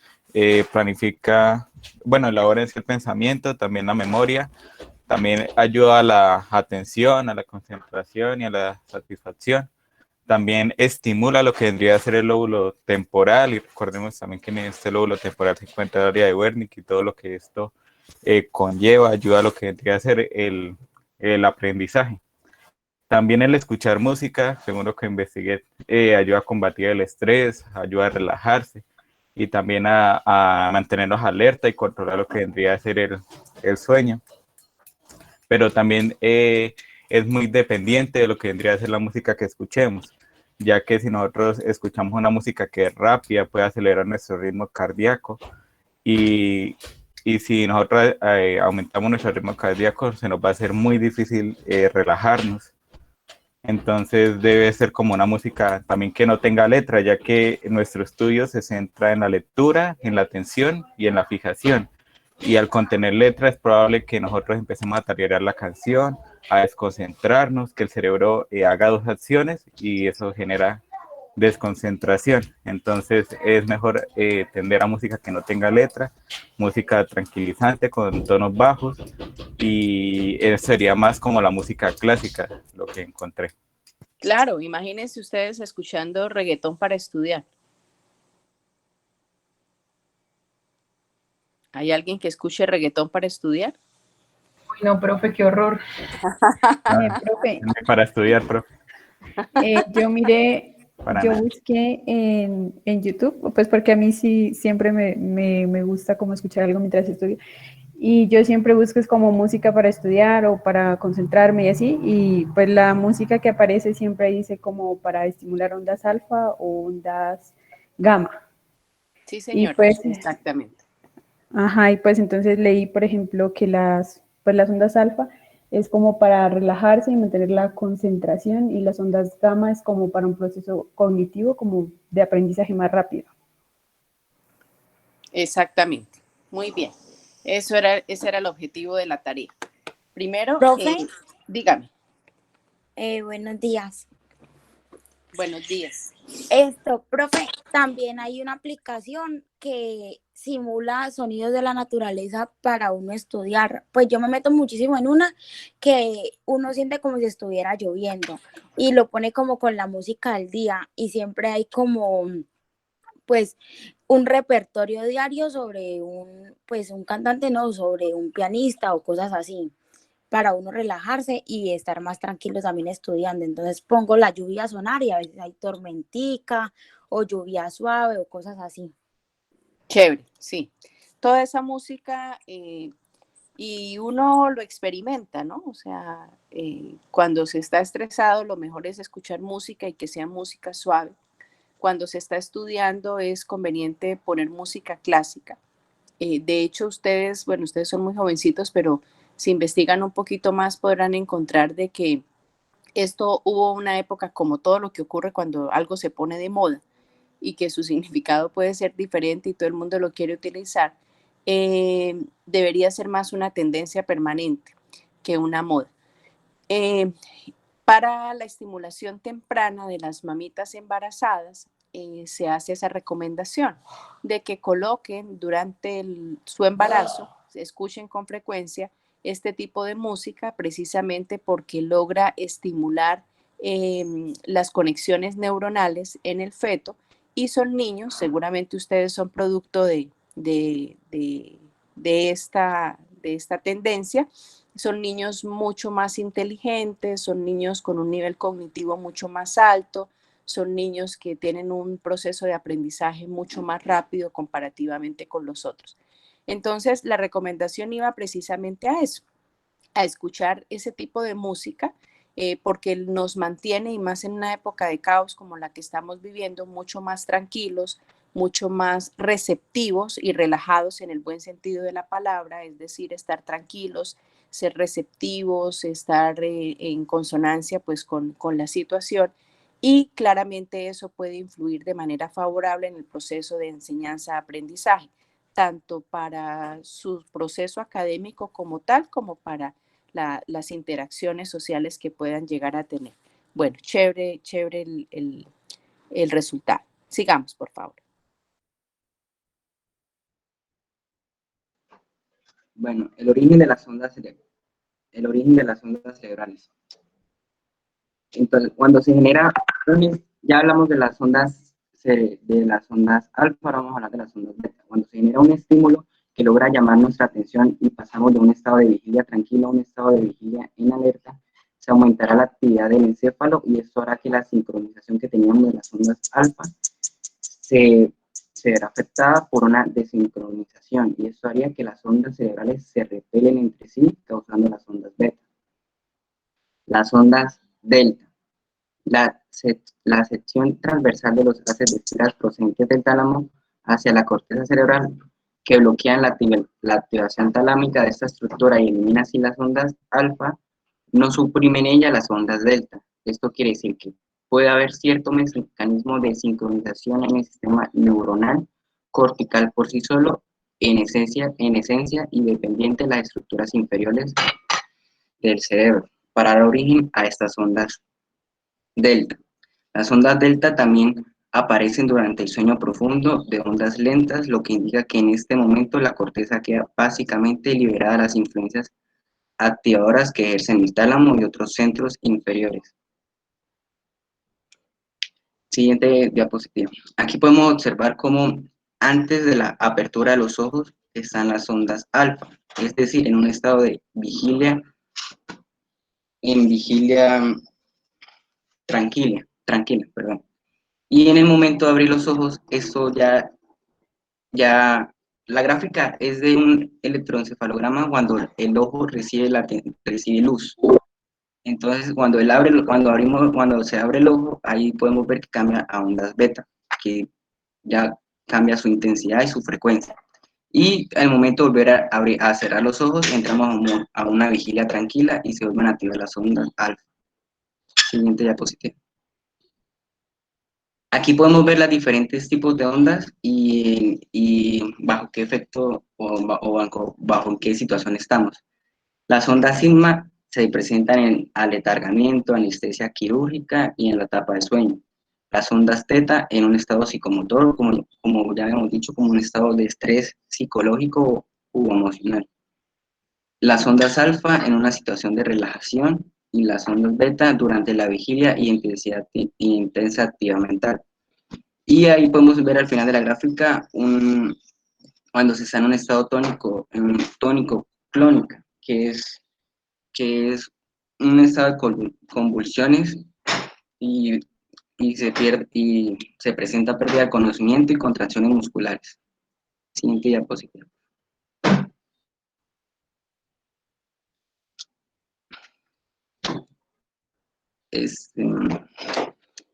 planifica, bueno, elabora el pensamiento, también la memoria, también ayuda a la atención, a la concentración y a la satisfacción. También estimula lo que vendría a ser el lóbulo temporal, y recordemos también que en este lóbulo temporal se encuentra el área de Wernicke y todo lo que esto conlleva, ayuda a lo que vendría a ser el aprendizaje. También el escuchar música, según lo que investigué, ayuda a combatir el estrés, ayuda a relajarse y también a mantenernos alerta y controlar lo que vendría a ser el sueño. Pero también es muy dependiente de lo que vendría a ser la música que escuchemos, ya que si nosotros escuchamos una música que es rápida, puede acelerar nuestro ritmo cardíaco y, y si nosotros aumentamos nuestro ritmo cardíaco, se nos va a hacer muy difícil relajarnos. Entonces debe ser como una música también que no tenga letra, ya que nuestro estudio se centra en la lectura, en la atención y en la fijación. Y al contener letra es probable que nosotros empecemos a tararear la canción, a desconcentrarnos, que el cerebro haga 2 acciones y eso genera desconcentración. Entonces es mejor tender a música que no tenga letra, música tranquilizante con tonos bajos, y sería más como la música clásica lo que encontré. Claro, imagínense ustedes escuchando reggaetón para estudiar. ¿Hay alguien que escuche reggaetón para estudiar? Uy, no, profe, qué horror. Profe, Para estudiar, profe. yo miré, Para yo nada. busqué en YouTube, pues porque a mí sí siempre me gusta como escuchar algo mientras estudio. Y yo siempre busco es como música para estudiar o para concentrarme y así. Y pues la música que aparece siempre dice como para estimular ondas alfa o ondas gamma. Sí, Y señora, pues, exactamente. ajá, y pues entonces leí, por ejemplo, que las ondas alfa es como para relajarse y mantener la concentración y las ondas gamma es como para un proceso cognitivo, como de aprendizaje más rápido. Exactamente. Muy bien. Ese era el objetivo de la tarea. Primero, Profe, dígame. buenos días. Buenos días. Profe, también hay una aplicación que simula sonidos de la naturaleza para uno estudiar. Pues yo me meto muchísimo en una que uno siente como si estuviera lloviendo y lo pone como con la música del día y siempre hay como pues un repertorio diario sobre un cantante, no, sobre un pianista o cosas así, para uno relajarse y estar más tranquilo también estudiando. Entonces pongo la lluvia a sonar y a veces hay tormentica o lluvia suave o cosas así. Chévere, sí. Toda esa música y uno lo experimenta, ¿no? O sea, cuando se está estresado, lo mejor es escuchar música y que sea música suave. Cuando se está estudiando es conveniente poner música clásica. De hecho, ustedes son muy jovencitos, pero si investigan un poquito más podrán encontrar de que esto hubo una época como todo lo que ocurre cuando algo se pone de moda y que su significado puede ser diferente y todo el mundo lo quiere utilizar, debería ser más una tendencia permanente que una moda. Para la estimulación temprana de las mamitas embarazadas, se hace esa recomendación de que coloquen durante su embarazo, se escuchen con frecuencia este tipo de música precisamente porque logra estimular las conexiones neuronales en el feto y son niños, seguramente ustedes son producto de esta tendencia, son niños mucho más inteligentes, son niños con un nivel cognitivo mucho más alto, son niños que tienen un proceso de aprendizaje mucho más rápido comparativamente con los otros. Entonces, la recomendación iba precisamente a eso, a escuchar ese tipo de música, porque nos mantiene, y más en una época de caos como la que estamos viviendo, mucho más tranquilos, mucho más receptivos y relajados en el buen sentido de la palabra, es decir, estar tranquilos, ser receptivos, estar en consonancia pues con la situación, y claramente eso puede influir de manera favorable en el proceso de enseñanza-aprendizaje, tanto para su proceso académico como tal, como para las interacciones sociales que puedan llegar a tener. Bueno, chévere, chévere el resultado. Sigamos, por favor. Bueno, el origen de las ondas cerebrales. Entonces, cuando se genera, ya hablamos de las ondas alfa, ahora vamos a hablar de las ondas beta. Cuando se genera un estímulo que logra llamar nuestra atención y pasamos de un estado de vigilia tranquilo a un estado de vigilia en alerta, se aumentará la actividad del encéfalo y esto hará que la sincronización que teníamos de las ondas alfa se verá afectada por una desincronización y esto haría que las ondas cerebrales se repelen entre sí, causando las ondas beta. Las ondas delta. La sección transversal de los haces de espiral procedentes del tálamo hacia la corteza cerebral que bloquean la activación talámica de esta estructura y eliminan así las ondas alfa, no suprimen ella las ondas delta. Esto quiere decir que puede haber cierto mecanismo de sincronización en el sistema neuronal cortical por sí solo, en esencia y dependiente de las estructuras inferiores del cerebro, para dar origen a estas ondas delta. Las ondas delta también aparecen durante el sueño profundo de ondas lentas, lo que indica que en este momento la corteza queda básicamente liberada de las influencias activadoras que ejercen el tálamo y otros centros inferiores. Siguiente diapositiva. Aquí podemos observar cómo antes de la apertura de los ojos están las ondas alfa, es decir, en un estado de vigilia, tranquila, perdón. Y en el momento de abrir los ojos, esto ya la gráfica es de un electroencefalograma cuando el ojo recibe luz. Entonces, cuando se abre el ojo, ahí podemos ver que cambia a ondas beta, que ya cambia su intensidad y su frecuencia. Y al momento de volver a cerrar los ojos, entramos a una vigilia tranquila y se vuelven a activar las ondas alfa. Siguiente diapositiva. Aquí podemos ver los diferentes tipos de ondas y bajo qué efecto o bajo qué situación estamos. Las ondas sigma se presentan en aletargamiento, anestesia quirúrgica y en la etapa de sueño. Las ondas teta en un estado psicomotor, como ya habíamos dicho, como un estado de estrés psicológico u emocional. Las ondas alfa en una situación de relajación y las ondas beta durante la vigilia y intensa actividad mental. Y ahí podemos ver al final de la gráfica cuando se está en un estado tónico clónica, que es un estado de convulsiones y se presenta pérdida de conocimiento y contracciones musculares. Siguiente diapositiva.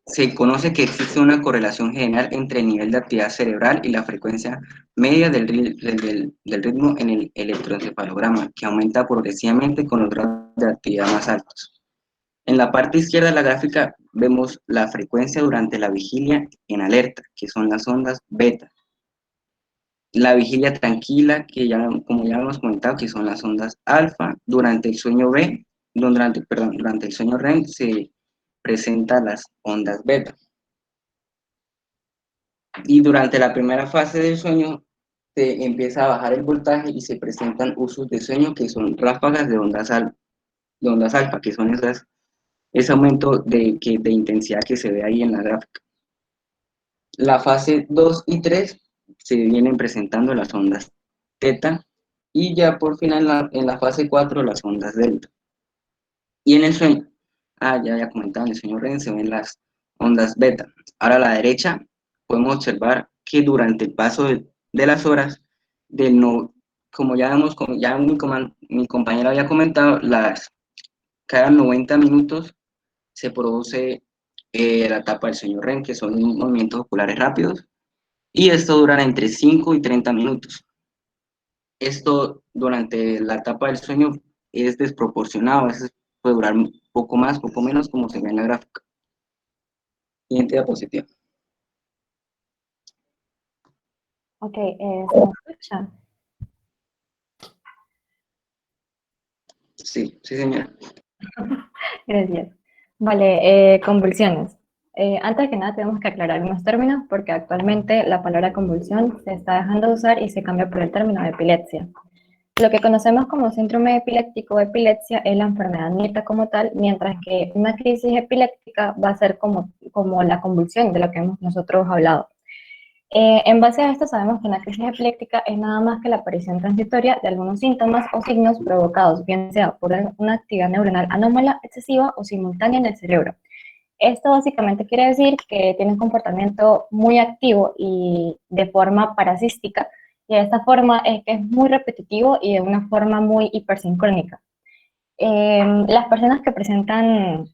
Se conoce que existe una correlación general entre el nivel de actividad cerebral y la frecuencia media del ritmo en el electroencefalograma, que aumenta progresivamente con los grados de actividad más altos. En la parte izquierda de la gráfica vemos la frecuencia durante la vigilia en alerta, que son las ondas beta. La vigilia tranquila, como ya hemos comentado, que son las ondas alfa. Durante el sueño durante el sueño REM se presentan las ondas beta. Y durante la primera fase del sueño se empieza a bajar el voltaje y se presentan usos de sueño que son ráfagas de ondas alfa, que son ese aumento de intensidad que se ve ahí en la gráfica. La fase 2 y 3 se vienen presentando las ondas teta y ya por fin en la fase 4 las ondas delta. Y en el sueño, ya había comentado, en el sueño REM se ven las ondas beta. Ahora a la derecha podemos observar que durante el paso de las horas, como ya mi compañera había comentado, cada 90 minutos se produce la etapa del sueño REM, que son movimientos oculares rápidos, y esto durará entre 5 y 30 minutos. Esto durante la etapa del sueño es desproporcionado, a veces puede durar un poco más, poco menos, como se ve en la gráfica. Siguiente diapositiva. Ok, ¿se me escucha? Sí, señora. Gracias. Vale, convulsiones. Antes que nada tenemos que aclarar unos términos porque actualmente la palabra convulsión se está dejando de usar y se cambia por el término de epilepsia. Lo que conocemos como síndrome epiléptico o epilepsia es la enfermedad neta como tal, mientras que una crisis epiléptica va a ser como la convulsión de lo que hemos nosotros hablado. En base a esto sabemos que una crisis epiléptica es nada más que la aparición transitoria de algunos síntomas o signos provocados, bien sea por una actividad neuronal anómala, excesiva o simultánea en el cerebro. Esto básicamente quiere decir que tiene un comportamiento muy activo y de forma parasística, y de esta forma es que es muy repetitivo y de una forma muy hipersincrónica. Las personas que presentan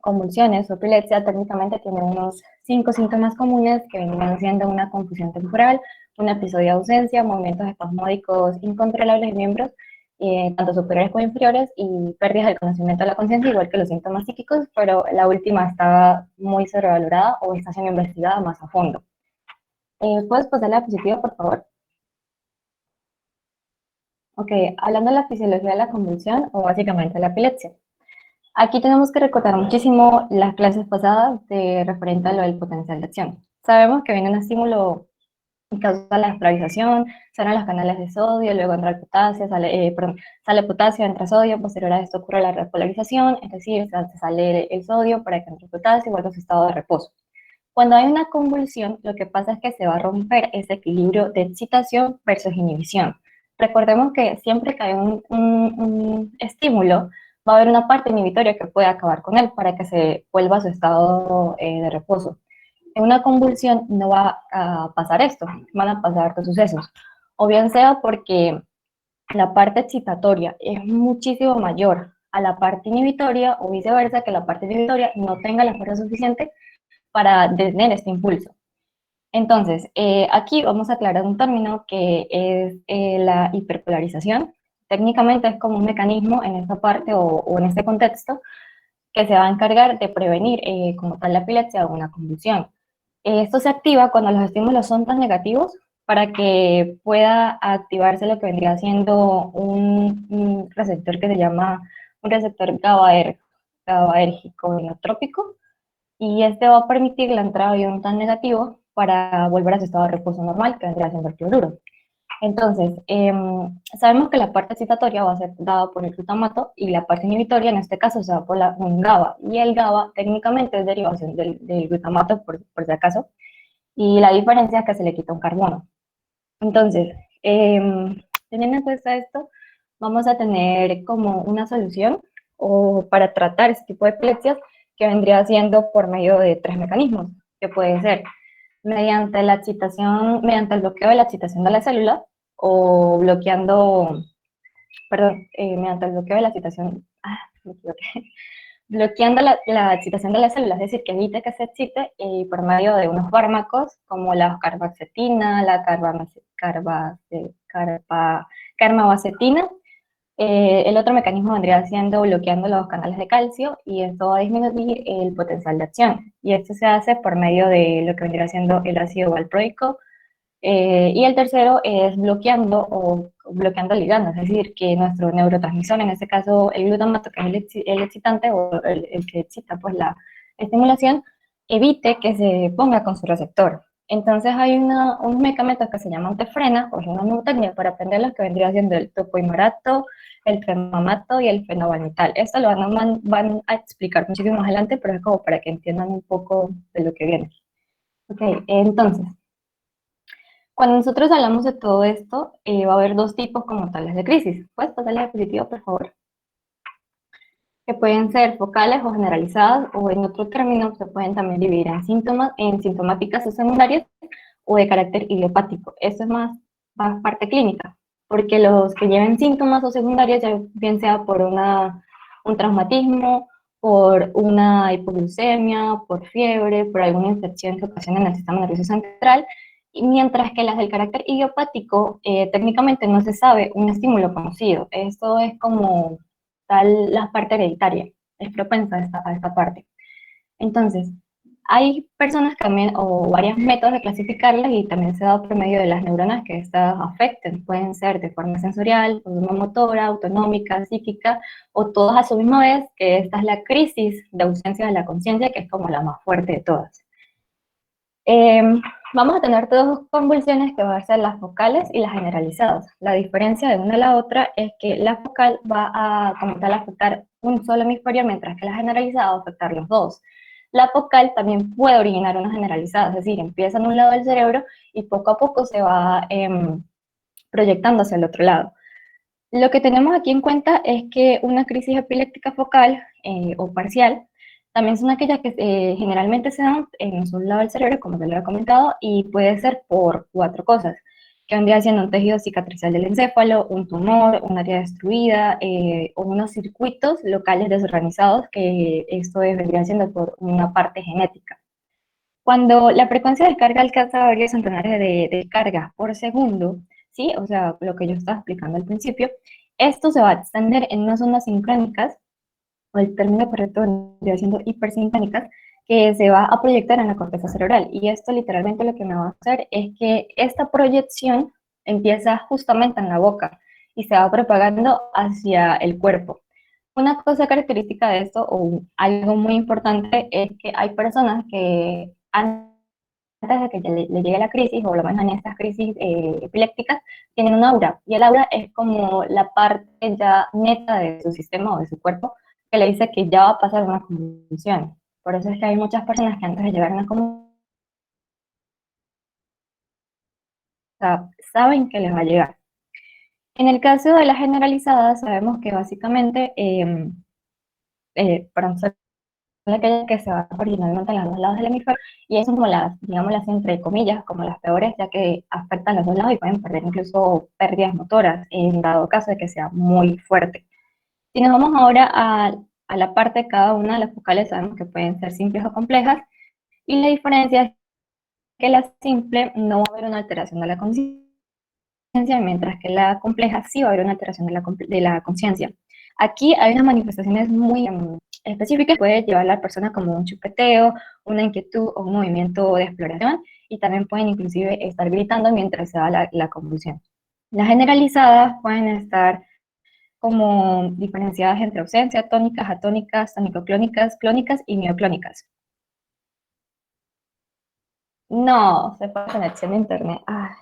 convulsiones o epilepsia técnicamente tienen unos 5 síntomas comunes que vendrían siendo una confusión temporal, un episodio de ausencia, movimientos espasmódicos incontrolables de miembros, tanto superiores como inferiores, y pérdidas del conocimiento de la conciencia, igual que los síntomas psíquicos, pero la última está muy sobrevalorada o está siendo investigada más a fondo. ¿Puedes pasar la diapositiva, por favor? Ok, hablando de la fisiología de la convulsión o básicamente la epilepsia. Aquí tenemos que recordar muchísimo las clases pasadas referente a lo del potencial de acción. Sabemos que viene un estímulo que causa la despolarización, salen los canales de sodio, luego entra el potasio, sale potasio, entra sodio, posterior a esto ocurre la repolarización, es decir, sale el sodio para que entre el potasio y vuelva a su estado de reposo. Cuando hay una convulsión, lo que pasa es que se va a romper ese equilibrio de excitación versus inhibición. Recordemos que siempre que hay un estímulo, va a haber una parte inhibitoria que puede acabar con él para que se vuelva a su estado de reposo. En una convulsión no va a pasar esto, van a pasar dos sucesos. O bien sea porque la parte excitatoria es muchísimo mayor a la parte inhibitoria, o viceversa, que la parte inhibitoria no tenga la fuerza suficiente para detener este impulso. Entonces, aquí vamos a aclarar un término que es la hiperpolarización. Técnicamente es como un mecanismo en esta parte o en este contexto que se va a encargar de prevenir como tal la epilepsia o una convulsión. Esto se activa cuando los estímulos son tan negativos para que pueda activarse lo que vendría siendo un receptor que se llama un receptor GABAérgico inotrópico, y este va a permitir la entrada de ion tan negativo para volver a su estado de reposo normal, que vendría siendo el cloruro. Entonces, sabemos que la parte excitatoria va a ser dada por el glutamato y la parte inhibitoria en este caso se da por un GABA, y el GABA técnicamente es derivación del glutamato por si acaso, y la diferencia es que se le quita un carbono. Entonces, teniendo en cuenta esto, vamos a tener como una solución o para tratar este tipo de epilepsias que vendría siendo por medio de 3 mecanismos, que puede ser mediante la excitación, mediante el bloqueo de la excitación de la célula, o bloqueando, mediante el bloqueo de la excitación, bloqueando la excitación de la célula, es decir, que evite que se excite, por medio de unos fármacos como la carbaxetina, la carbacetina. El otro mecanismo vendría siendo bloqueando los canales de calcio, y esto va a disminuir el potencial de acción. Y esto se hace por medio de lo que vendría siendo el ácido valproico. Y el tercero es bloqueando ligandos, es decir, que nuestro neurotransmisor, en este caso el glutamato, que es el excitante o el que excita pues la estimulación, evite que se ponga con su receptor. Entonces hay unos medicamentos que se llaman tefrena o mnemotecnia para aprender los que vendría siendo el topoimarato, el tremamato y el fenobarbital. Esto lo van a explicar muchísimo más adelante, pero es como para que entiendan un poco de lo que viene. Ok, entonces, cuando nosotros hablamos de todo esto, va a haber dos tipos como tales de crisis. ¿Puedes pasar la diapositiva, por favor? Que pueden ser focales o generalizadas, o en otro término se pueden también dividir en síntomas, en sintomáticas o secundarias, o de carácter idiopático. Esto es más parte clínica, porque los que lleven síntomas o secundarios, ya bien sea por un traumatismo, por una hipoglucemia, por fiebre, por alguna infección que ocasiona en el sistema nervioso central, y mientras que las del carácter idiopático, técnicamente no se sabe un estímulo conocido. Esto es como tal la parte hereditaria, es propensa a esta parte. Entonces, hay personas también, o varios métodos de clasificarlas, y también se da por medio de las neuronas que estas afecten. Pueden ser de forma sensorial, de forma motora, autonómica, psíquica, o todas a su misma vez, que esta es la crisis de ausencia de la conciencia, que es como la más fuerte de todas. Vamos a tener dos convulsiones que van a ser las focales y las generalizadas. La diferencia de una a la otra es que la focal va a, como tal, afectar un solo hemisferio, mientras que la generalizada va a afectar los dos. La focal también puede originar una generalizada, es decir, empieza en un lado del cerebro y poco a poco se va proyectando hacia el otro lado. Lo que tenemos aquí en cuenta es que una crisis epiléptica focal o parcial también son aquellas que generalmente se dan en un solo lado del cerebro, como te lo he comentado, y puede ser por cuatro cosas, que vendría siendo un tejido cicatricial del encéfalo, un tumor, un área destruida, o unos circuitos locales desorganizados, que esto vendría siendo por una parte genética. Cuando la frecuencia de carga alcanza varios centenares de cargas por segundo, ¿sí? O sea, lo que yo estaba explicando al principio, esto se va a extender en unas ondas sincrónicas, o el término correcto vendría siendo hipersincrónicas, que se va a proyectar en la corteza cerebral. Y esto literalmente lo que me va a hacer es que esta proyección empieza justamente en la boca y se va propagando hacia el cuerpo. Una cosa característica de esto, o algo muy importante, es que hay personas que antes de que le llegue la crisis, o lo menos en estas crisis epilépticas, tienen un aura. Y el aura es como la parte ya neta de su sistema o de su cuerpo que le dice que ya va a pasar una convulsión. Por eso es que hay muchas personas que antes de llegar a una convulsión saben que les va a llegar. En el caso de las generalizadas, sabemos que básicamente, perdón, son aquellas que se van originalmente en los dos lados del hemisferio, y son como las, digámoslas entre comillas, como las peores, ya que afectan los dos lados y pueden perder incluso pérdidas motoras, en dado caso de que sea muy fuerte. Si nos vamos ahora a la parte de cada una de las focales, sabemos que pueden ser simples o complejas, y la diferencia es que la simple no va a haber una alteración de la conciencia, mientras que la compleja sí va a haber una alteración de la conciencia. Aquí hay unas manifestaciones muy específicas, puede llevar a la persona como un chupeteo, una inquietud o un movimiento de exploración, y también pueden inclusive estar gritando mientras se da la convulsión. Las generalizadas pueden estar como diferenciadas entre ausencia, tónicas, atónicas, tonicoclónicas, clónicas y mioclónicas. No, se fue la conexión de internet. Ah.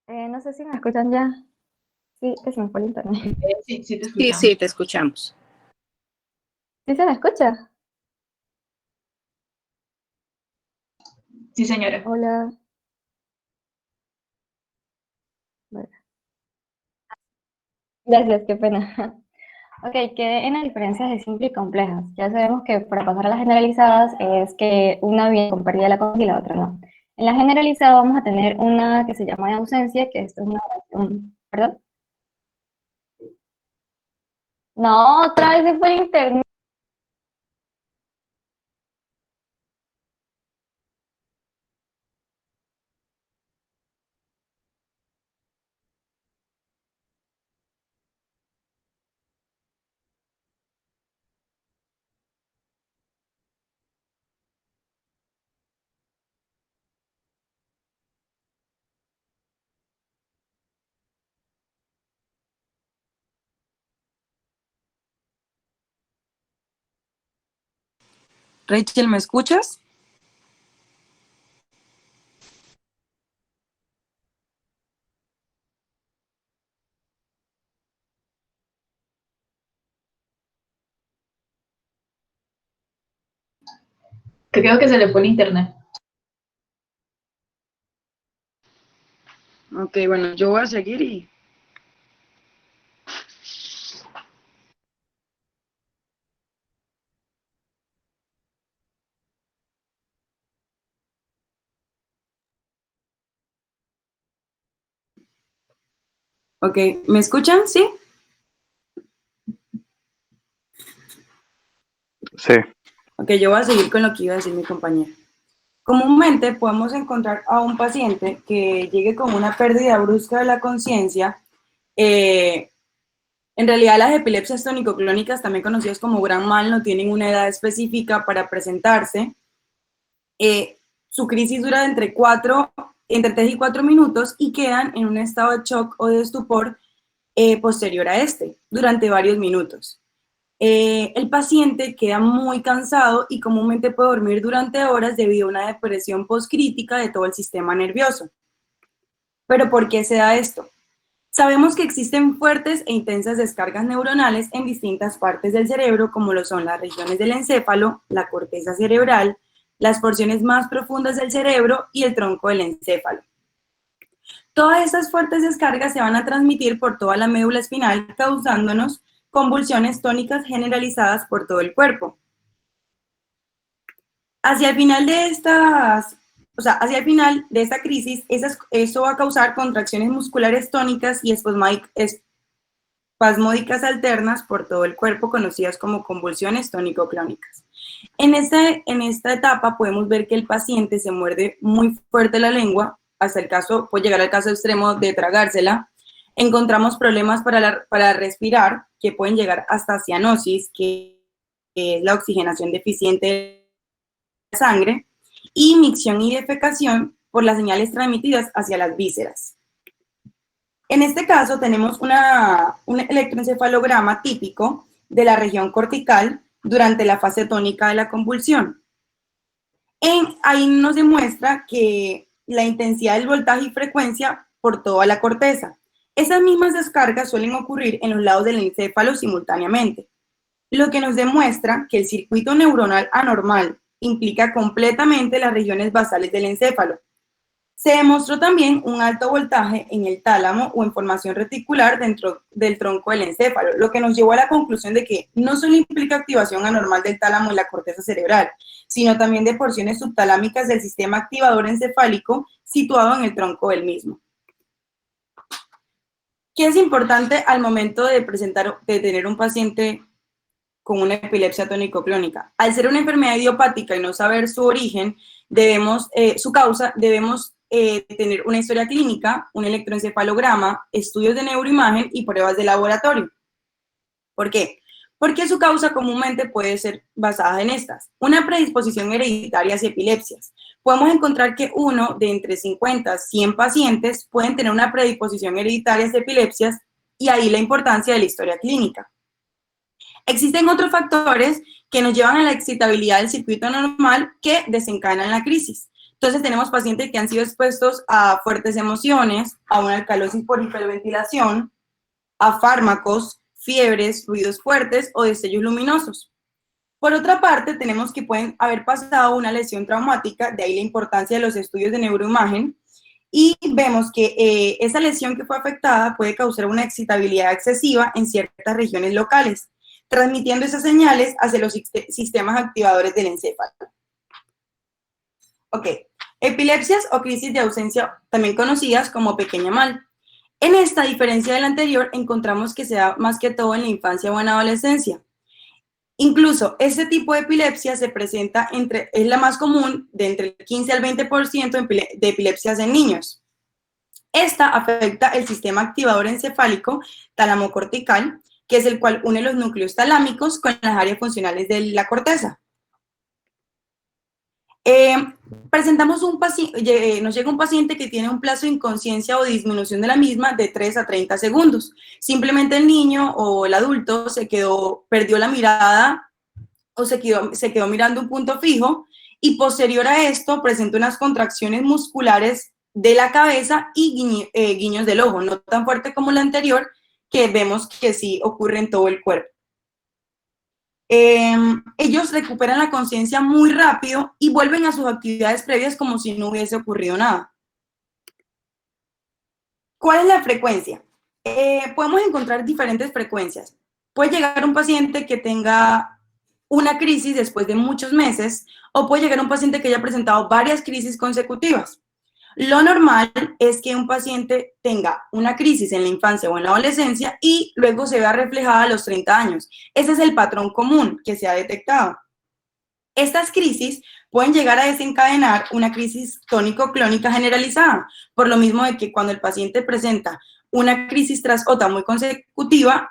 No sé si me escuchan ya. Sí, que se me fue el internet. Sí, sí, te escuchamos. Sí, sí, te escuchamos. ¿Sí se me escucha? Sí, señora. Hola. Bueno. Gracias, qué pena. Ok, quedé en las diferencias de simple y complejas. Ya sabemos que para pasar a las generalizadas es que una viene con pérdida de la conciencia y la otra no. En la generalizada vamos a tener una que se llama de ausencia, que es una... ¿Perdón? No, otra vez se fue el internet. Rachel, ¿me escuchas? Creo que se le fue el internet. Ok, bueno, yo voy a seguir y... Ok, ¿me escuchan? ¿Sí? Sí. Ok, yo voy a seguir con lo que iba a decir mi compañera. Comúnmente podemos encontrar a un paciente que llegue con una pérdida brusca de la conciencia. En realidad las epilepsias tónico-clónicas, también conocidas como gran mal, no tienen una edad específica para presentarse. Su crisis dura entre 3 y 4 minutos y quedan en un estado de shock o de estupor posterior a este, durante varios minutos. El paciente queda muy cansado y comúnmente puede dormir durante horas debido a una depresión postcrítica de todo el sistema nervioso. ¿Pero por qué se da esto? Sabemos que existen fuertes e intensas descargas neuronales en distintas partes del cerebro, como lo son las regiones del encéfalo, la corteza cerebral, las porciones más profundas del cerebro y el tronco del encéfalo. Todas estas fuertes descargas se van a transmitir por toda la médula espinal, causándonos convulsiones tónicas generalizadas por todo el cuerpo. Hacia el final de esta crisis, eso va a causar contracciones musculares tónicas y espasmódicas alternas por todo el cuerpo, conocidas como convulsiones tónico-clónicas. En esta etapa podemos ver que el paciente se muerde muy fuerte la lengua, puede llegar al caso extremo de tragársela. Encontramos problemas para respirar, que pueden llegar hasta cianosis, que es la oxigenación deficiente de la sangre, y micción y defecación por las señales transmitidas hacia las vísceras. En este caso tenemos un electroencefalograma típico de la región cortical durante la fase tónica de la convulsión. Ahí nos demuestra que la intensidad del voltaje y frecuencia por toda la corteza. Esas mismas descargas suelen ocurrir en los lados del encéfalo simultáneamente, lo que nos demuestra que el circuito neuronal anormal implica completamente las regiones basales del encéfalo. Se demostró también un alto voltaje en el tálamo o en formación reticular dentro del tronco del encéfalo, lo que nos llevó a la conclusión de que no solo implica activación anormal del tálamo y la corteza cerebral, sino también de porciones subtalámicas del sistema activador encefálico situado en el tronco del mismo. ¿Qué es importante al momento de tener un paciente con una epilepsia tónico-clónica? Al ser una enfermedad idiopática y no saber su origen, su causa, debemos tener una historia clínica, un electroencefalograma, estudios de neuroimagen y pruebas de laboratorio. ¿Por qué? Porque su causa comúnmente puede ser basada en estas. Una predisposición hereditaria hacia epilepsias. Podemos encontrar que uno de entre 50 a 100 pacientes pueden tener una predisposición hereditaria hacia epilepsias, y ahí la importancia de la historia clínica. Existen otros factores que nos llevan a la excitabilidad del circuito normal que desencadenan la crisis. Entonces tenemos pacientes que han sido expuestos a fuertes emociones, a una alcalosis por hiperventilación, a fármacos, fiebres, ruidos fuertes o destellos luminosos. Por otra parte, tenemos que pueden haber pasado una lesión traumática, de ahí la importancia de los estudios de neuroimagen, y vemos que esa lesión que fue afectada puede causar una excitabilidad excesiva en ciertas regiones locales, transmitiendo esas señales hacia los sistemas activadores del encéfalo. Ok, epilepsias o crisis de ausencia, también conocidas como pequeña mal. En esta, a diferencia de la anterior, encontramos que se da más que todo en la infancia o en la adolescencia. Incluso, este tipo de epilepsia se presenta es la más común, de entre el 15 al 20% de epilepsias en niños. Esta afecta el sistema activador encefálico talamocortical, que es el cual une los núcleos talámicos con las áreas funcionales de la corteza. Nos llega un paciente que tiene un plazo de inconsciencia o disminución de la misma de 3 a 30 segundos. Simplemente el niño o el adulto perdió la mirada o se quedó mirando un punto fijo, y posterior a esto presenta unas contracciones musculares de la cabeza y guiños del ojo, no tan fuerte como la anterior, que vemos que sí ocurre en todo el cuerpo. Ellos recuperan la conciencia muy rápido y vuelven a sus actividades previas como si no hubiese ocurrido nada. ¿Cuál es la frecuencia? Podemos encontrar diferentes frecuencias. Puede llegar un paciente que tenga una crisis después de muchos meses, o puede llegar un paciente que haya presentado varias crisis consecutivas. Lo normal es que un paciente tenga una crisis en la infancia o en la adolescencia y luego se vea reflejada a los 30 años. Ese es el patrón común que se ha detectado. Estas crisis pueden llegar a desencadenar una crisis tónico-clónica generalizada, por lo mismo de que cuando el paciente presenta una crisis tras otra muy consecutiva,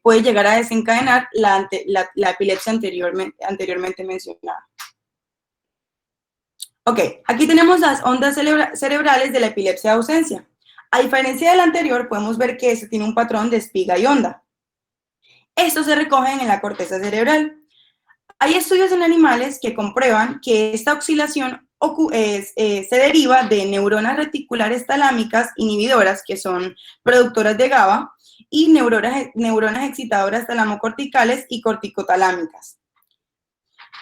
puede llegar a desencadenar la epilepsia anteriormente mencionada. Ok, aquí tenemos las ondas cerebrales de la epilepsia de ausencia. A diferencia del anterior, podemos ver que este tiene un patrón de espiga y onda. Estos se recogen en la corteza cerebral. Hay estudios en animales que comprueban que esta oscilación se deriva de neuronas reticulares talámicas inhibidoras, que son productoras de GABA, y neuronas excitadoras talamocorticales y corticotalámicas.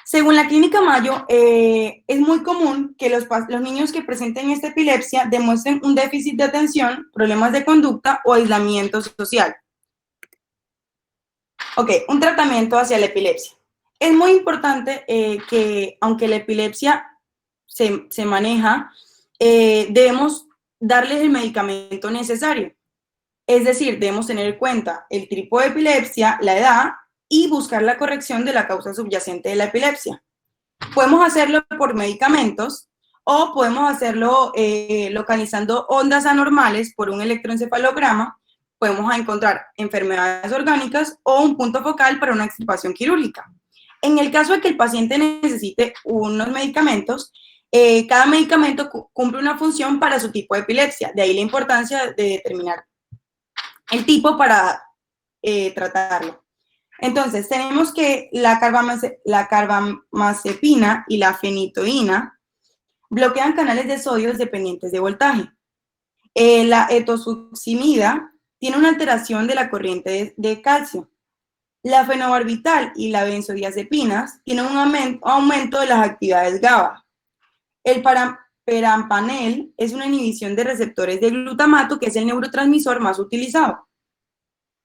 Según la Clínica Mayo, es muy común que los niños que presenten esta epilepsia demuestren un déficit de atención, problemas de conducta o aislamiento social. Ok, un tratamiento hacia la epilepsia. Es muy importante que, aunque la epilepsia se maneja, debemos darles el medicamento necesario. Es decir, debemos tener en cuenta el tipo de epilepsia, la edad y buscar la corrección de la causa subyacente de la epilepsia. Podemos hacerlo por medicamentos o podemos hacerlo localizando ondas anormales por un electroencefalograma. Podemos encontrar enfermedades orgánicas o un punto focal para una extirpación quirúrgica. En el caso de que el paciente necesite unos medicamentos, cada medicamento cumple una función para su tipo de epilepsia, de ahí la importancia de determinar el tipo para tratarlo. Entonces, tenemos que la carbamazepina y la fenitoína bloquean canales de sodio dependientes de voltaje. La etosuximida tiene una alteración de la corriente de calcio. La fenobarbital y la benzodiazepinas tienen un aumento de las actividades GABA. El perampanel es una inhibición de receptores de glutamato, que es el neurotransmisor más utilizado.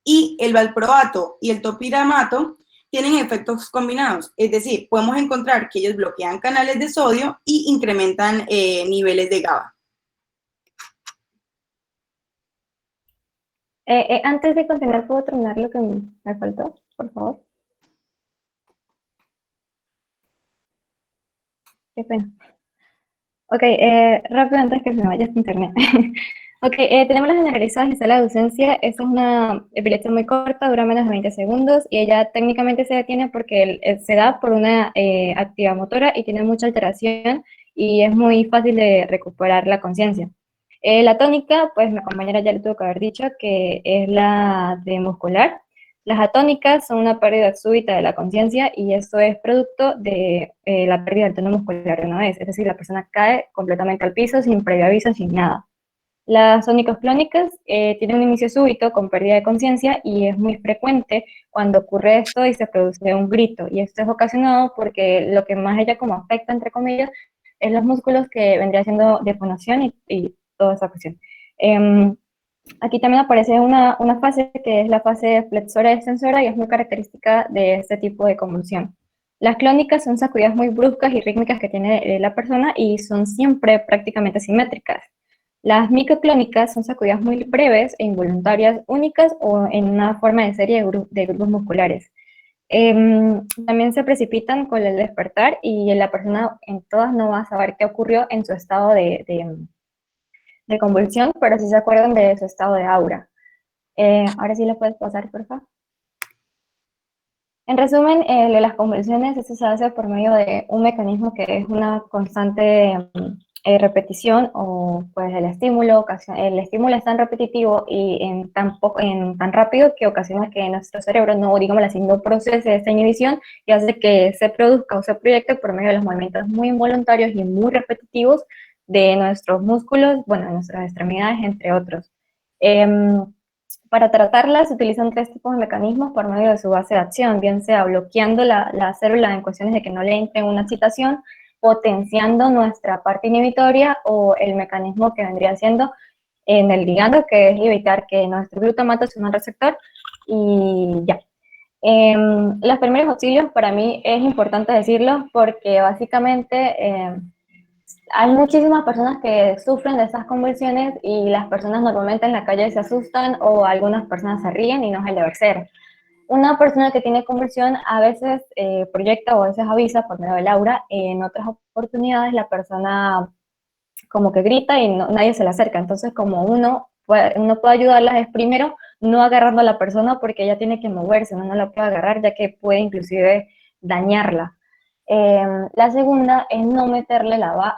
Y el valproato y el topiramato tienen efectos combinados, es decir, podemos encontrar que ellos bloquean canales de sodio y incrementan niveles de GABA. Antes de continuar, ¿puedo terminar lo que me faltó, por favor? Qué pena. Ok, rápido antes que se me vaya este internet. Ok, tenemos la generalizada gestal de ausencia. Esta es una epilepsia muy corta, dura menos de 20 segundos y ella técnicamente se detiene porque se da por una actividad motora y tiene mucha alteración y es muy fácil de recuperar la conciencia. La tónica, pues mi compañera ya le tuvo que haber dicho que es la de muscular. Las atónicas son una pérdida súbita de la conciencia y esto es producto de la pérdida del tono muscular de una vez, es decir, la persona cae completamente al piso sin previo aviso, sin nada. Las tónicos-clónicas tienen un inicio súbito con pérdida de conciencia y es muy frecuente cuando ocurre esto y se produce un grito. Y esto es ocasionado porque lo que más ella como afecta, entre comillas, es los músculos que vendría siendo defonación y toda esa cuestión. Aquí también aparece una fase que es la fase flexora y extensora y es muy característica de este tipo de convulsión. Las clónicas son sacudidas muy bruscas y rítmicas que tiene la persona y son siempre prácticamente simétricas. Las microclónicas son sacudidas muy breves e involuntarias, únicas o en una forma de serie de grupos musculares. También se precipitan con el despertar y la persona en todas no va a saber qué ocurrió en su estado de convulsión, pero sí se acuerdan de su estado de aura. Ahora sí le puedes pasar, por favor. En resumen, de las convulsiones, esto se hace por medio de un mecanismo que es una constante repetición o pues el estímulo es tan repetitivo y en tan rápido que ocasiona que nuestro cerebro no, digamos así, no procese esta inhibición y hace que se produzca o se proyecte por medio de los movimientos muy involuntarios y muy repetitivos de nuestros músculos, bueno, de nuestras extremidades, entre otros. Para tratarla se utilizan tres tipos de mecanismos por medio de su base de acción, bien sea bloqueando la célula en cuestiones de que no le entre una excitación, potenciando nuestra parte inhibitoria o el mecanismo que vendría siendo en el ligando, que es evitar que nuestro glutamato se una un receptor y ya. Los primeros auxilios para mí es importante decirlo porque básicamente hay muchísimas personas que sufren de estas convulsiones y las personas normalmente en la calle se asustan o algunas personas se ríen y no es el deber ser. Una persona que tiene convulsión a veces proyecta o a veces avisa por medio del aura, en otras oportunidades la persona como que grita y nadie se le acerca, entonces como uno puede ayudarlas es primero no agarrando a la persona porque ella tiene que moverse, uno no la puede agarrar ya que puede inclusive dañarla. La segunda es no meterle la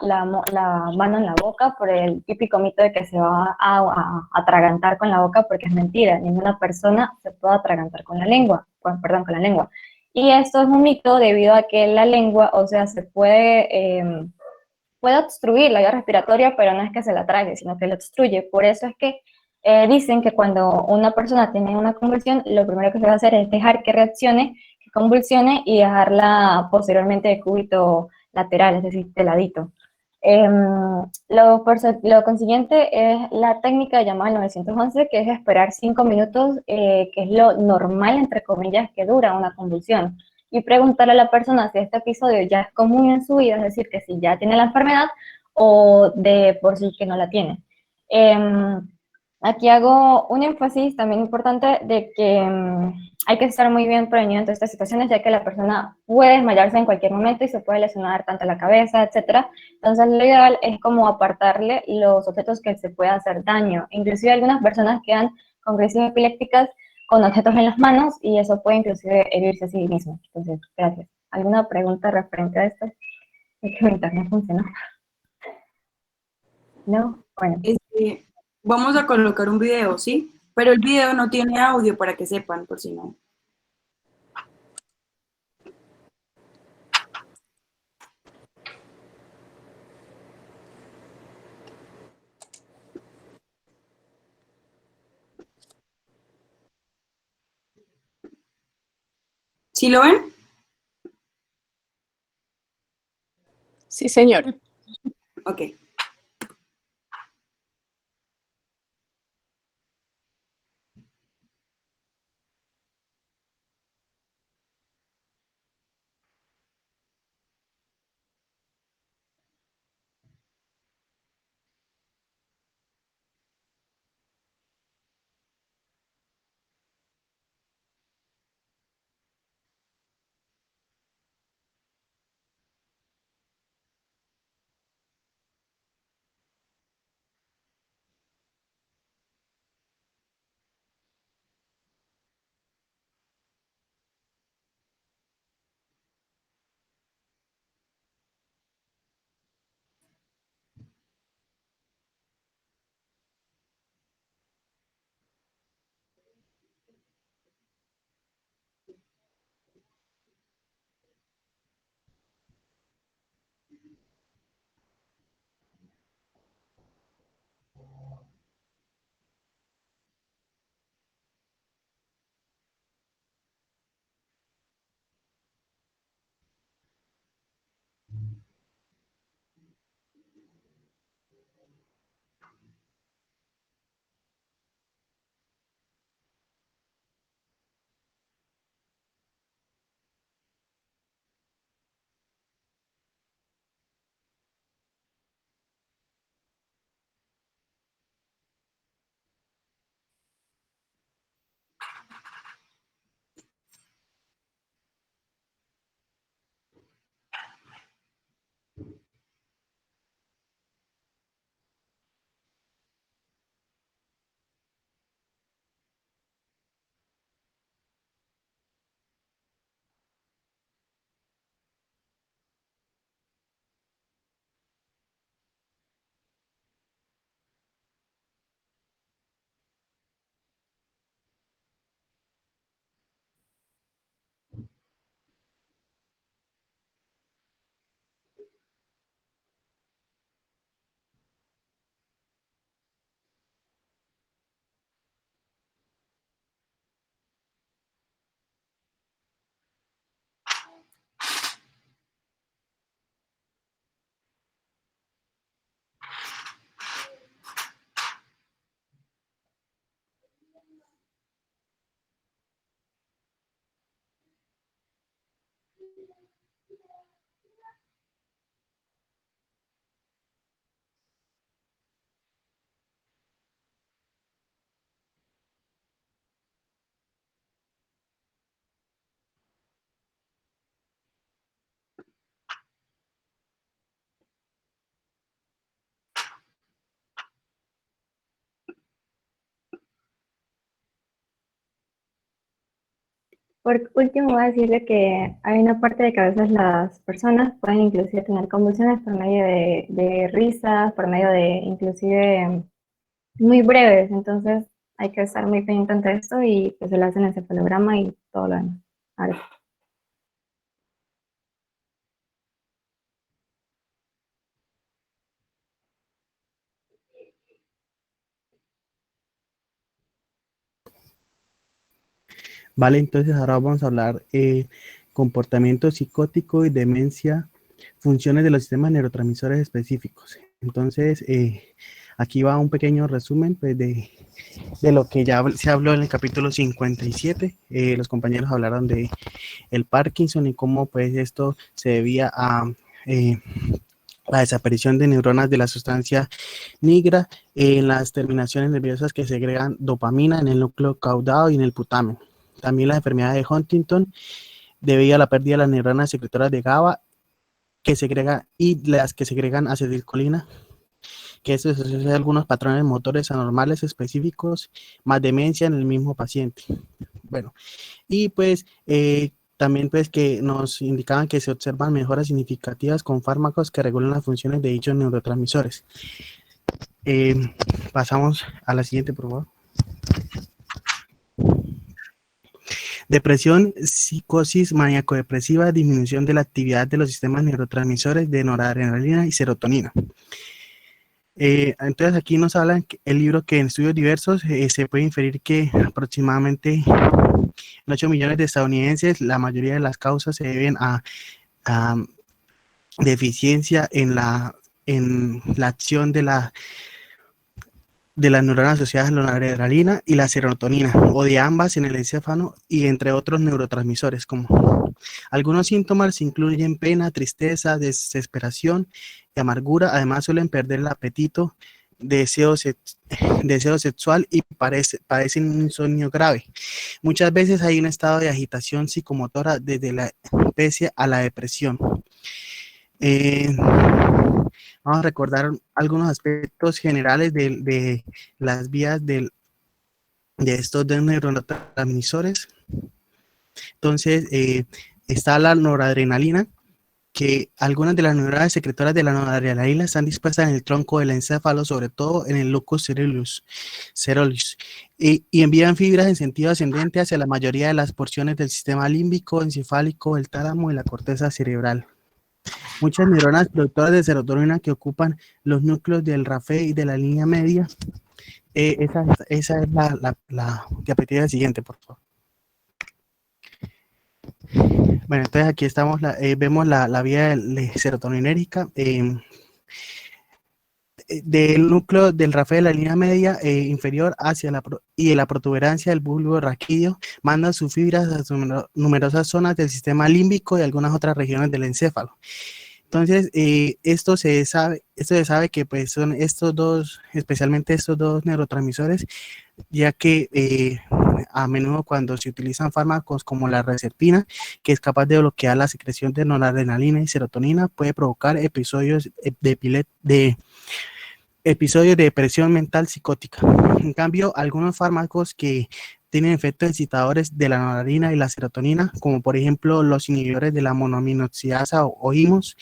mano en la boca por el típico mito de que se va a atragantar con la boca, porque es mentira, ninguna persona se puede atragantar con la lengua, perdón, con la lengua. Y esto es un mito debido a que la lengua, o sea, puede obstruir la vía respiratoria, pero no es que se la trague, sino que la obstruye. Por eso es que dicen que cuando una persona tiene una convulsión, lo primero que se va a hacer es dejar que reaccione, que convulsione y dejarla posteriormente de cúbito lateral, es decir, de ladito. Lo consiguiente es la técnica llamada 911, que es esperar 5 minutos, que es lo normal, entre comillas, que dura una convulsión. Y preguntarle a la persona si este episodio ya es común en su vida, es decir, que si ya tiene la enfermedad o de por sí que no la tiene. Aquí hago un énfasis también importante de que hay que estar muy bien prevenido en todas estas situaciones, ya que la persona puede desmayarse en cualquier momento y se puede lesionar tanto la cabeza, etcétera. Entonces, lo ideal es como apartarle los objetos que se pueda hacer daño. Inclusive algunas personas quedan con crisis epilépticas con objetos en las manos y eso puede inclusive herirse a sí mismo. Entonces, gracias. ¿Alguna pregunta referente a esto? Es que mi internet funcionó. ¿No? Bueno. Vamos a colocar un video, ¿sí? Pero el video no tiene audio para que sepan, por si no. ¿Sí lo ven? Sí, señor. Ok. Por último, voy a decirle que hay una parte de que a veces las personas pueden inclusive tener convulsiones por medio de risas, por medio de inclusive muy breves, entonces hay que estar muy pendiente de esto y pues se le hacen el encefalograma y todo lo demás. Vale. Vale, entonces ahora vamos a hablar comportamiento psicótico y demencia, funciones de los sistemas neurotransmisores específicos. Entonces, aquí va un pequeño resumen pues, de lo que ya se habló en el capítulo 57. Los compañeros hablaron de el Parkinson y cómo pues esto se debía a la desaparición de neuronas de la sustancia nigra en las terminaciones nerviosas que segregan dopamina en el núcleo caudado y en el putamen. También la enfermedad de Huntington debido a la pérdida de las neuronas secretoras de GABA que segrega y las que segregan acetilcolina, que eso es algunos patrones motores anormales específicos, más demencia en el mismo paciente. Bueno, y pues también pues que nos indicaban que se observan mejoras significativas con fármacos que regulan las funciones de dichos neurotransmisores. Pasamos a la siguiente, por favor. Depresión, psicosis maníaco-depresiva, disminución de la actividad de los sistemas neurotransmisores de noradrenalina y serotonina. Entonces aquí nos hablan el libro que en estudios diversos se puede inferir que aproximadamente en 8 millones de estadounidenses la mayoría de las causas se deben a deficiencia en la acción de las neuronas asociadas a la noradrenalina y la serotonina, o de ambas en el encéfalo y entre otros neurotransmisores. Como algunos síntomas incluyen pena, tristeza, desesperación y amargura. Además suelen perder el apetito, deseo sexual y padecen un insomnio grave. Muchas veces hay un estado de agitación psicomotora desde la especie a la depresión. Vamos a recordar algunos aspectos generales de las vías de estos dos neurotransmisores. Entonces, está la noradrenalina, que algunas de las neuronas secretoras de la noradrenalina están dispuestas en el tronco del encéfalo, sobre todo en el locus coeruleus, y envían fibras en sentido ascendente hacia la mayoría de las porciones del sistema límbico, encefálico, el tálamo y la corteza cerebral. Muchas neuronas productoras de serotonina que ocupan los núcleos del RAFE y de la línea media. Esa es la diapositiva siguiente, por favor. Bueno, entonces aquí estamos, vemos la vía serotoninérgica del núcleo del RAFE de la línea media inferior hacia la protuberancia del bulbo raquídeo manda sus fibras a sus numerosas zonas del sistema límbico y algunas otras regiones del encéfalo. Entonces, esto se sabe que pues son estos dos, especialmente estos dos neurotransmisores, ya que a menudo cuando se utilizan fármacos como la reserpina, que es capaz de bloquear la secreción de noradrenalina y serotonina, puede provocar episodios de depresión mental psicótica. En cambio, algunos fármacos que tienen efectos excitadores de la noradrenalina y la serotonina, como por ejemplo los inhibidores de la monoaminoxidasa o IMOS,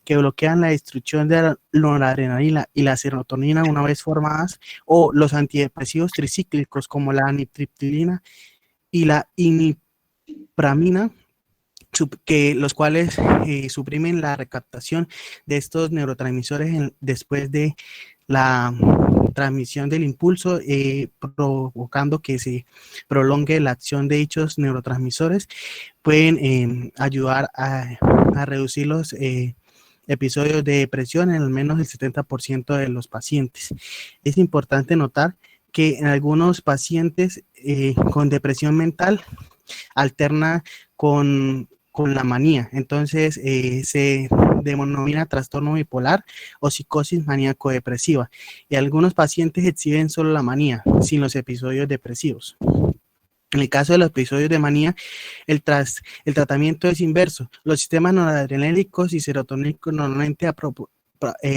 que bloquean la destrucción de la noradrenalina y la serotonina una vez formadas, o los antidepresivos tricíclicos como la amitriptilina y la imipramina, los cuales suprimen la recaptación de estos neurotransmisores después de la transmisión del impulso, provocando que se prolongue la acción de dichos neurotransmisores, pueden ayudar a reducir los episodios de depresión en al menos el 70% de los pacientes. Es importante notar que en algunos pacientes con depresión mental alterna con con la manía. Entonces, se denomina trastorno bipolar o psicosis maníaco-depresiva. Y algunos pacientes exhiben solo la manía, sin los episodios depresivos. En el caso de los episodios de manía, el tratamiento es inverso. Los sistemas noradrenérgicos y serotonínicos normalmente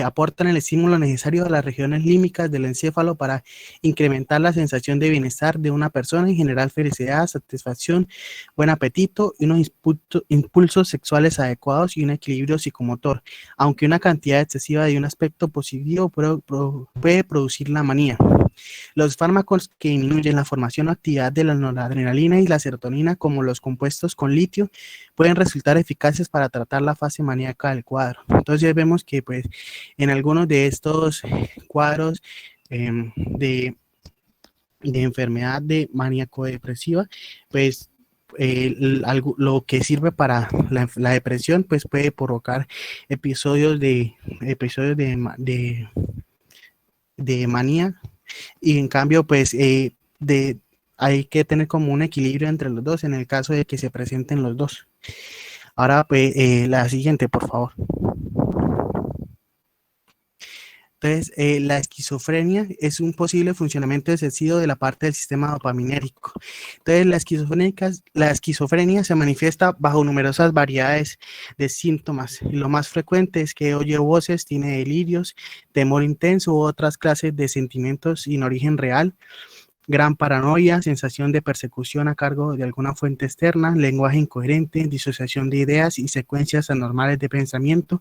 aportan el estímulo necesario a las regiones límbicas del encéfalo para incrementar la sensación de bienestar de una persona, en general felicidad, satisfacción, buen apetito y unos impulsos sexuales adecuados y un equilibrio psicomotor, aunque una cantidad excesiva de un aspecto positivo puede producir la manía. Los fármacos que disminuyen la formación o actividad de la noradrenalina y la serotonina, como los compuestos con litio, pueden resultar eficaces para tratar la fase maníaca del cuadro. Entonces vemos que pues en algunos de estos cuadros de enfermedad de maníaco-depresiva, pues lo que sirve para la depresión pues puede provocar episodios de manía, y en cambio pues hay que tener como un equilibrio entre los dos en el caso de que se presenten los dos. Ahora pues la siguiente, por favor. Entonces, la esquizofrenia es un posible funcionamiento excesivo de la parte del sistema dopaminérgico. Entonces, la esquizofrenia se manifiesta bajo numerosas variedades de síntomas. Y lo más frecuente es que oye voces, tiene delirios, temor intenso u otras clases de sentimientos sin origen real, gran paranoia, sensación de persecución a cargo de alguna fuente externa, lenguaje incoherente, disociación de ideas y secuencias anormales de pensamiento.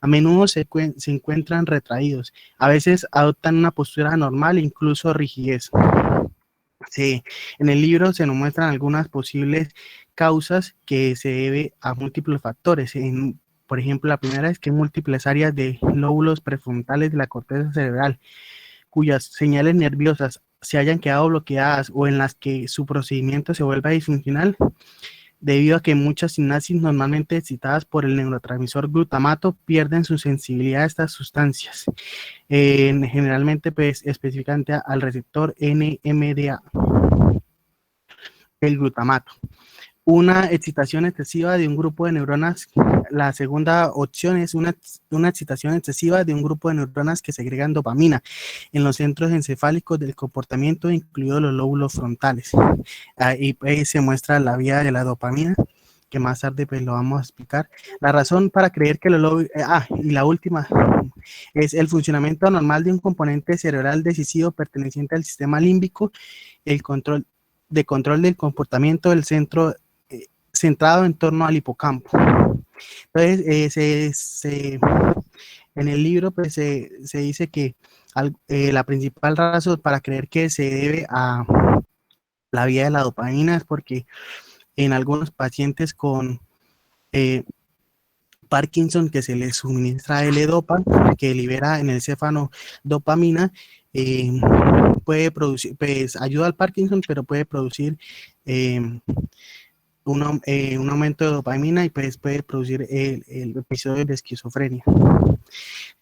A menudo se encuentran retraídos, a veces adoptan una postura anormal e incluso rigidez. Sí, en el libro se nos muestran algunas posibles causas que se debe a múltiples factores. Por ejemplo, la primera es que hay múltiples áreas de lóbulos prefrontales de la corteza cerebral, cuyas señales nerviosas se hayan quedado bloqueadas o en las que su procedimiento se vuelva disfuncional, debido a que muchas sinapsis normalmente excitadas por el neurotransmisor glutamato pierden su sensibilidad a estas sustancias, generalmente pues, específicamente al receptor NMDA, el glutamato. Una excitación excesiva de un grupo de neuronas. La segunda opción es una excitación excesiva de un grupo de neuronas que segregan dopamina en los centros encefálicos del comportamiento, incluidos los lóbulos frontales. Ahí se muestra la vía de la dopamina, que más tarde pues lo vamos a explicar. La razón para creer que los lóbulos... y la última es el funcionamiento anormal de un componente cerebral decisivo perteneciente al sistema límbico, el control del comportamiento del centro centrado en torno al hipocampo. Entonces, en el libro pues, se dice que la principal razón para creer que se debe a la vía de la dopamina es porque en algunos pacientes con Parkinson, que se les suministra L-Dopa, que libera en el céfalo dopamina, puede producir, pues ayuda al Parkinson, pero puede producir un aumento de dopamina y pues puede producir el episodio de esquizofrenia.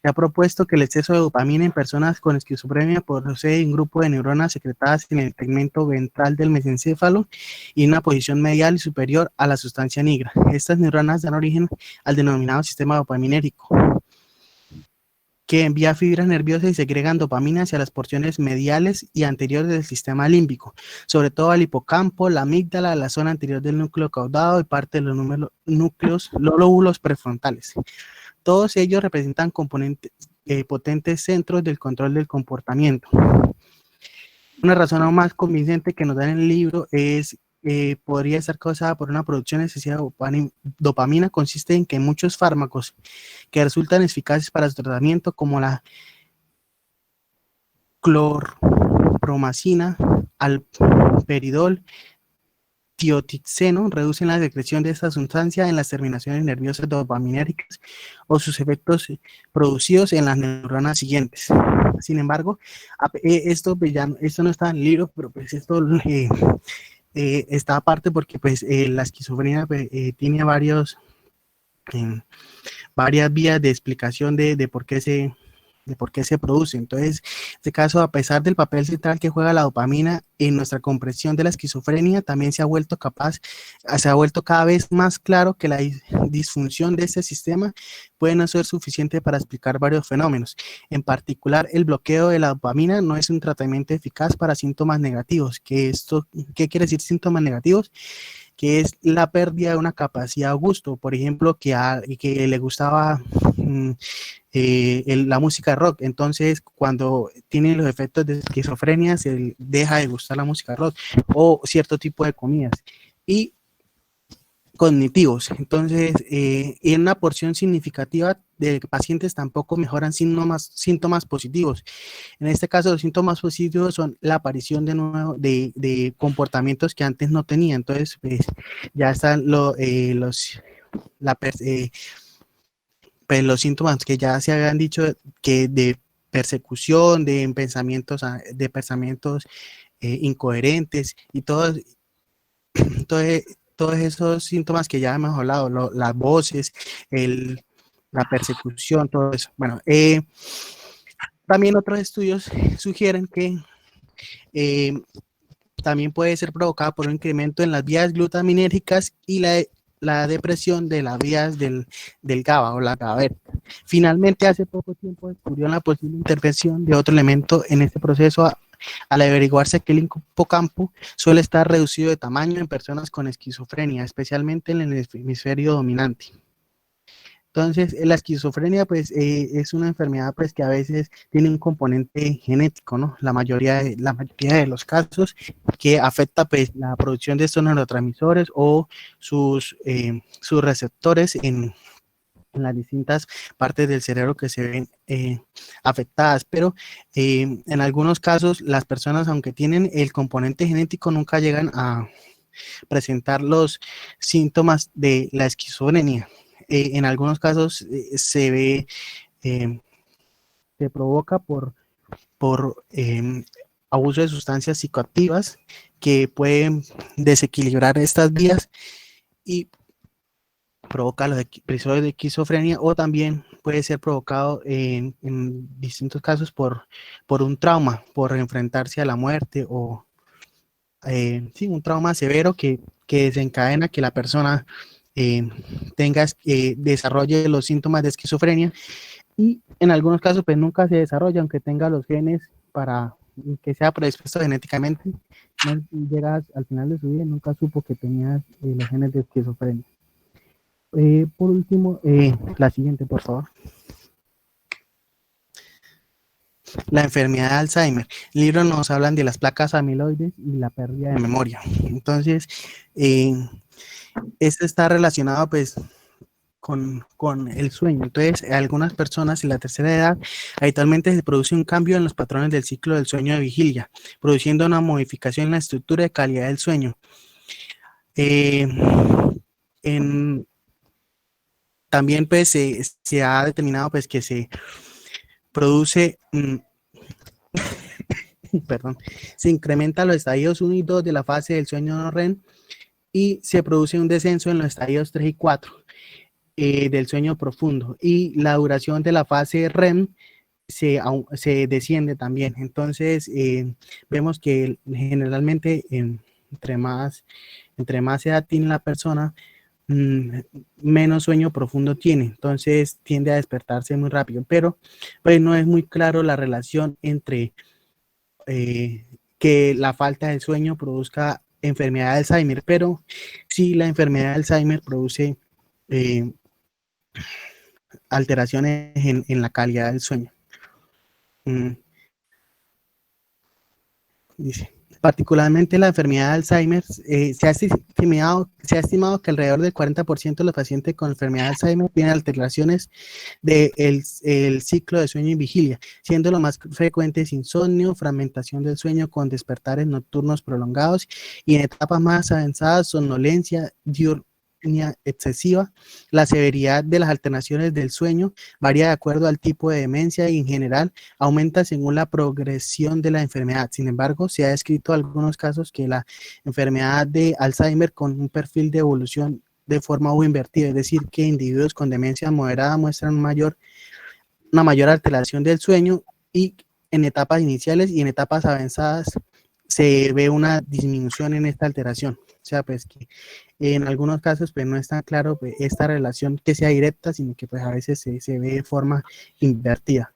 Se ha propuesto que el exceso de dopamina en personas con esquizofrenia procede de un grupo de neuronas secretadas en el tegmento ventral del mesencéfalo y en una posición medial y superior a la sustancia negra. Estas neuronas dan origen al denominado sistema dopaminérgico, que envía fibras nerviosas y segregan dopamina hacia las porciones mediales y anteriores del sistema límbico, sobre todo al hipocampo, la amígdala, la zona anterior del núcleo caudado y parte de los lóbulos prefrontales. Todos ellos representan potentes centros del control del comportamiento. Una razón aún más convincente que nos da en el libro es podría estar causada por una producción excesiva de dopamina. Consiste en que muchos fármacos que resultan eficaces para su tratamiento, como la clorpromacina, alperidol, tiotixeno, reducen la secreción de esta sustancia en las terminaciones nerviosas dopaminérgicas o sus efectos producidos en las neuronas siguientes. Sin embargo, esto no está en el libro, pero pues esto está aparte porque pues la esquizofrenia tiene varias vías de explicación de por qué de por qué se produce. Entonces, en este caso, a pesar del papel central que juega la dopamina en nuestra comprensión de la esquizofrenia, también se ha vuelto cada vez más claro que la disfunción de este sistema puede no ser suficiente para explicar varios fenómenos. En particular, el bloqueo de la dopamina no es un tratamiento eficaz para síntomas negativos. ¿Qué quiere decir síntomas negativos? Que es la pérdida de una capacidad o gusto, por ejemplo, que le gustaba la música rock. Entonces, cuando tiene los efectos de esquizofrenia, se deja de gustar la música rock o cierto tipo de comidas. Y cognitivos. Entonces, en una porción significativa de pacientes tampoco mejoran síntomas positivos. En este caso, los síntomas positivos son la aparición de nuevo de comportamientos que antes no tenía. Entonces, pues, ya están los síntomas que ya se habían dicho, que de persecución, de pensamientos incoherentes y todos esos síntomas que ya hemos hablado, las voces, la persecución, todo eso. Bueno, también otros estudios sugieren que también puede ser provocada por un incremento en las vías glutaminérgicas y la depresión de las vías del GABA o la GABAerta. Finalmente, hace poco tiempo descubrió la posible intervención de otro elemento en este proceso al averiguarse que el hipocampo suele estar reducido de tamaño en personas con esquizofrenia, especialmente en el hemisferio dominante. Entonces, la esquizofrenia, pues, es una enfermedad, pues, que a veces tiene un componente genético, ¿no? La mayoría de los casos, que afecta, pues, la producción de estos neurotransmisores o sus receptores en las distintas partes del cerebro que se ven afectadas, pero en algunos casos las personas, aunque tienen el componente genético, nunca llegan a presentar los síntomas de la esquizofrenia. En algunos casos se provoca por abuso de sustancias psicoactivas que pueden desequilibrar estas vías y provoca los episodios de esquizofrenia, o también puede ser provocado en distintos casos por un trauma, por enfrentarse a la muerte o un trauma severo que desencadena que la persona desarrolle los síntomas de esquizofrenia, y en algunos casos pues nunca se desarrolla, aunque tenga los genes para que sea predispuesto genéticamente, no llega al final de su vida, nunca supo que tenía los genes de esquizofrenia. Por último, la siguiente, por favor. La enfermedad de Alzheimer. El libro nos hablan de las placas amiloides y la pérdida de memoria. Entonces, esto está relacionado, pues, con el sueño. Entonces, en algunas personas en la tercera edad, habitualmente se produce un cambio en los patrones del ciclo del sueño de vigilia, produciendo una modificación en la estructura de calidad del sueño. También, pues, se ha determinado, pues, que se produce, se incrementa los estadios 1 y 2 de la fase del sueño no REM y se produce un descenso en los estadios 3 y 4 del sueño profundo, y la duración de la fase REM se desciende también. Entonces, vemos que generalmente entre más edad tiene la persona, menos sueño profundo tiene, entonces tiende a despertarse muy rápido, pero pues no es muy claro la relación entre que la falta de sueño produzca enfermedad de Alzheimer, pero sí, la enfermedad de Alzheimer produce alteraciones en la calidad del sueño. Dice: particularmente la enfermedad de Alzheimer, se ha estimado que alrededor del 40% de los pacientes con enfermedad de Alzheimer tienen alteraciones del ciclo de sueño y vigilia, siendo lo más frecuentes insomnio, fragmentación del sueño con despertares nocturnos prolongados, y en etapas más avanzadas, somnolencia, diurnia excesiva. La severidad de las alteraciones del sueño varía de acuerdo al tipo de demencia y en general aumenta según la progresión de la enfermedad. Sin embargo, se ha descrito algunos casos que la enfermedad de Alzheimer con un perfil de evolución de forma U invertida, es decir, que individuos con demencia moderada muestran mayor una mayor alteración del sueño y en etapas iniciales y en etapas avanzadas se ve una disminución en esta alteración. O sea, pues que en algunos casos pues no es tan claro pues, esta relación que sea directa, sino que pues a veces se ve de forma invertida.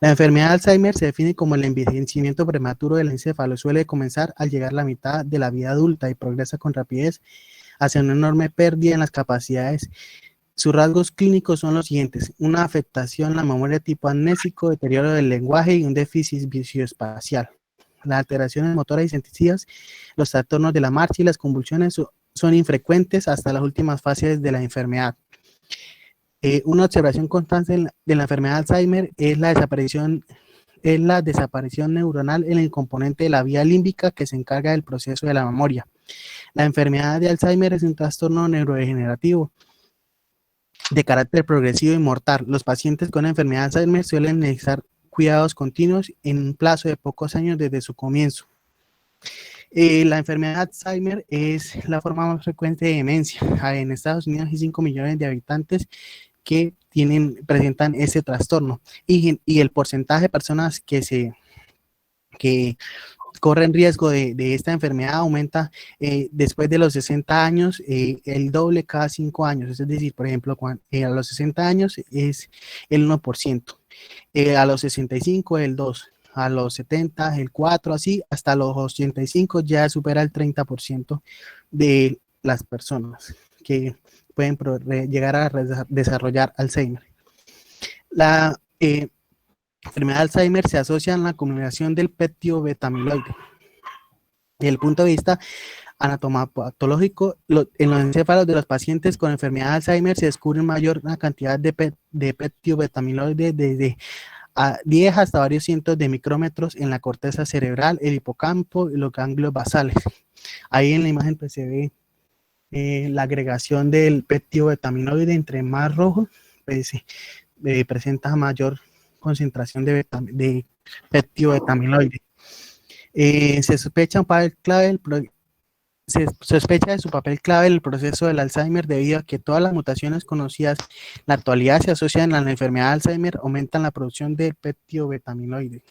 La enfermedad de Alzheimer se define como el envejecimiento prematuro del encéfalo. Suele comenzar al llegar a la mitad de la vida adulta y progresa con rapidez hacia una enorme pérdida en las capacidades. Sus rasgos clínicos son los siguientes: una afectación en la memoria tipo amnésico, deterioro del lenguaje y un déficit visoespacial. Las alteraciones motoras y sensitivas, los trastornos de la marcha y las convulsiones son infrecuentes hasta las últimas fases de la enfermedad. Una observación constante de la enfermedad de Alzheimer es la desaparición neuronal en el componente de la vía límbica que se encarga del proceso de la memoria. La enfermedad de Alzheimer es un trastorno neurodegenerativo de carácter progresivo y mortal. Los pacientes con enfermedad de Alzheimer suelen necesitar cuidados continuos en un plazo de pocos años desde su comienzo. La enfermedad de Alzheimer es la forma más frecuente de demencia. En Estados Unidos hay 5 millones de habitantes que presentan ese trastorno y el porcentaje de personas que corren riesgo de esta enfermedad aumenta después de los 60 años, el doble cada 5 años. Es decir, por ejemplo, a los 60 años es el 1%, a los 65 el 2%, a los 70 el 4%, así hasta los 85 ya supera el 30% de las personas que pueden llegar a desarrollar Alzheimer. La enfermedad de Alzheimer se asocia a la acumulación del peptidobeta-amiloide. Desde el punto de vista anatomopatológico, en los encéfalos de los pacientes con enfermedad de Alzheimer se descubre una cantidad de peptidobeta-amiloide desde 10 hasta varios cientos de micrómetros en la corteza cerebral, el hipocampo y los ganglios basales. Ahí en la imagen pues se ve la agregación del peptidobeta-amiloide. Entre más rojo, pues presenta mayor concentración de peptidobeta-amiloide. Se sospecha de su papel clave en el proceso del Alzheimer debido a que todas las mutaciones conocidas en la actualidad se asocian a la enfermedad de Alzheimer, aumentan la producción de peptidobeta-amiloide.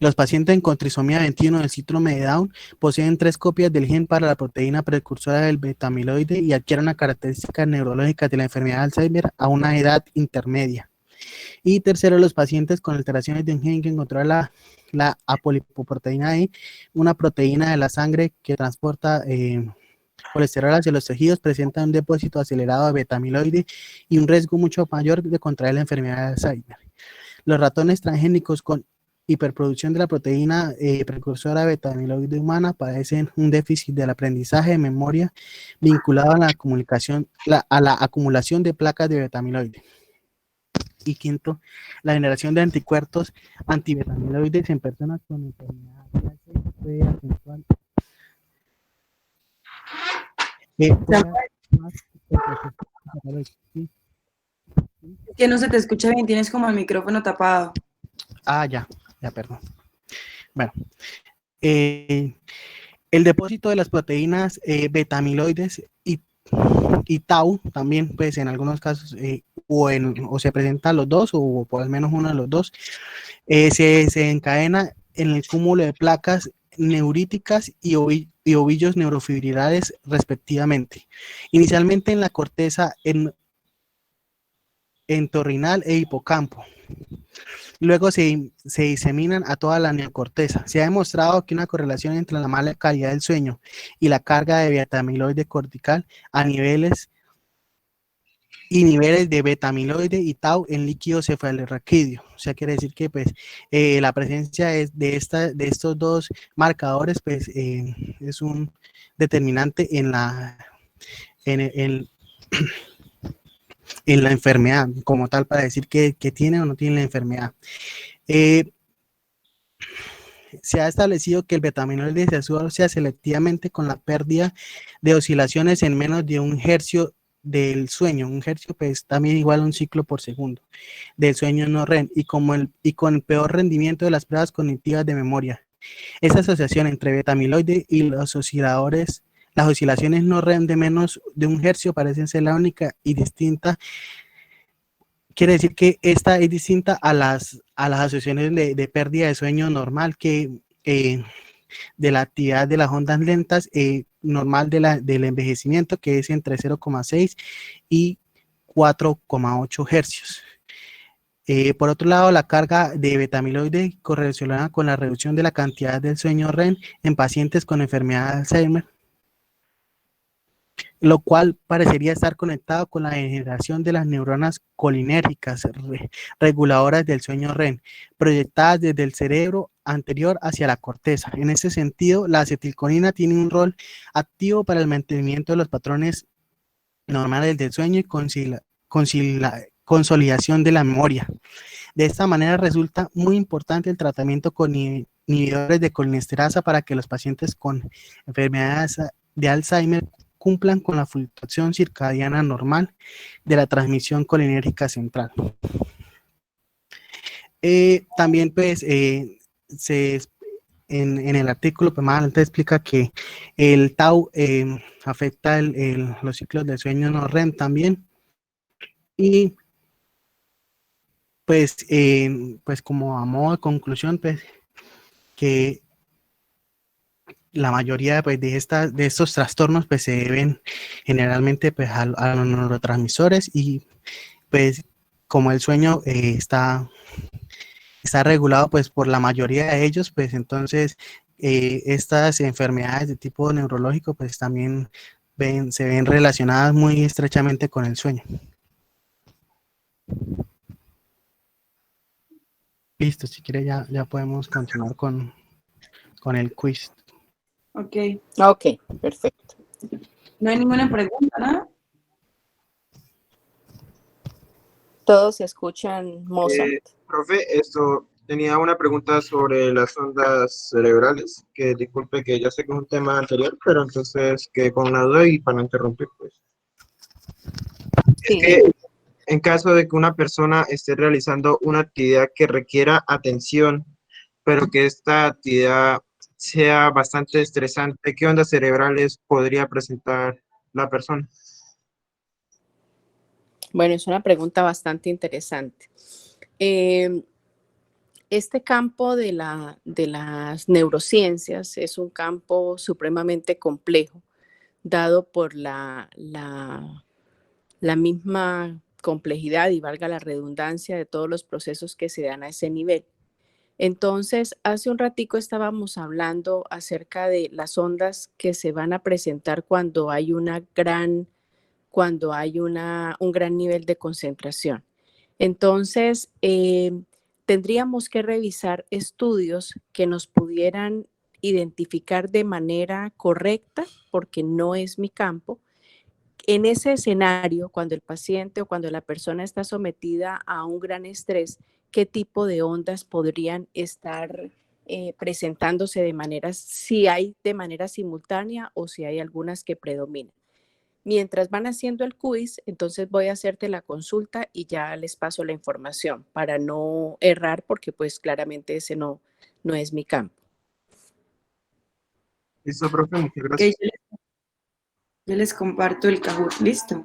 Los pacientes con trisomía 21 del síndrome de Down poseen 3 copias del gen para la proteína precursora del beta-amiloide y adquieren una característica neurológica de la enfermedad de Alzheimer a una edad intermedia. Y tercero, los pacientes con alteraciones de un gen que controla la apolipoproteína E, una proteína de la sangre que transporta colesterol hacia los tejidos, presentan un depósito acelerado de beta-amiloide y un riesgo mucho mayor de contraer la enfermedad de Alzheimer. Los ratones transgénicos con hiperproducción de la proteína precursora beta-amiloide humana padecen un déficit del aprendizaje de memoria vinculado a la acumulación de placas de beta-amiloide. Y quinto, la generación de anticuerpos antibeta-amiloides en personas con enfermedad de Alzheimer puede acentuar que no se te escucha bien, tienes como el micrófono tapado. Ya, perdón. Bueno, el depósito de las proteínas beta-amiloides y tau también, pues en algunos casos, o se presentan los dos, o por al menos uno de los dos, se encadena en el cúmulo de placas neuríticas y ovillos neurofibrilares respectivamente. Inicialmente en la corteza entorrinal e hipocampo. Luego se diseminan a toda la neocorteza. Se ha demostrado que una correlación entre la mala calidad del sueño y la carga de beta-amiloide cortical a niveles de beta-amiloide y tau en líquido cefalorraquídeo. O sea, quiere decir que pues, la presencia de estos dos marcadores pues, es un determinante en la enfermedad como tal, para decir que tiene o no tiene la enfermedad. Se ha establecido que el beta-amiloide se asocia selectivamente con la pérdida de oscilaciones en menos de 1 hercio del sueño. 1 hercio pues también igual a 1 ciclo por segundo del sueño no REM y con el peor rendimiento de las pruebas cognitivas de memoria. Esta asociación entre beta-amiloide y los osciladores, las oscilaciones no REM de menos de 1 hercio parecen ser la única y distinta quiere decir que esta es distinta a las asociaciones de pérdida de sueño normal que de la actividad de las ondas lentas normal del envejecimiento, que es entre 0,6 y 4,8 hercios. Por otro lado, la carga de beta-amiloide correlaciona con la reducción de la cantidad del sueño REM en pacientes con enfermedad de Alzheimer, lo cual parecería estar conectado con la degeneración de las neuronas colinérgicas reguladoras del sueño REM, proyectadas desde el cerebro anterior hacia la corteza. En ese sentido, la acetilcolina tiene un rol activo para el mantenimiento de los patrones normales del sueño y consolidación de la memoria. De esta manera resulta muy importante el tratamiento con inhibidores de colinesterasa para que los pacientes con enfermedades de Alzheimer cumplan con la fluctuación circadiana normal de la transmisión colinérgica central. También pues en el artículo pues, más adelante explica que el tau afecta los ciclos del sueño no REM también. Y pues como a modo de conclusión, pues que la mayoría pues, de estos trastornos pues, se deben generalmente pues, a los neurotransmisores y pues como el sueño está regulado pues, por la mayoría de ellos, pues entonces estas enfermedades de tipo neurológico pues también se ven relacionadas muy estrechamente con el sueño. Listo, si quiere ya podemos continuar con el quiz. Ok. Ok, perfecto. No hay ninguna pregunta, ¿no? Todos se escuchan Mozart. Profe, tenía una pregunta sobre las ondas cerebrales, que disculpe que ya sé que es un tema anterior, pero entonces que con una duda y para no interrumpir, pues. Sí. Es que en caso de que una persona esté realizando una actividad que requiera atención, pero que esta actividad sea bastante estresante, ¿qué ondas cerebrales podría presentar la persona? Bueno, es una pregunta bastante interesante. Este campo de las neurociencias es un campo supremamente complejo, dado por la misma complejidad y valga la redundancia de todos los procesos que se dan a ese nivel. Entonces, hace un ratico estábamos hablando acerca de las ondas que se van a presentar cuando hay un gran nivel de concentración. Entonces, tendríamos que revisar estudios que nos pudieran identificar de manera correcta, porque no es mi campo. En ese escenario, cuando el paciente o cuando la persona está sometida a un gran estrés, ¿qué tipo de ondas podrían estar presentándose si hay de manera simultánea o si hay algunas que predominan? Mientras van haciendo el quiz, entonces voy a hacerte la consulta y ya les paso la información para no errar porque pues claramente ese no es mi campo. Listo, profe, muchas Ok, gracias. yo les comparto el Kahoot, listo.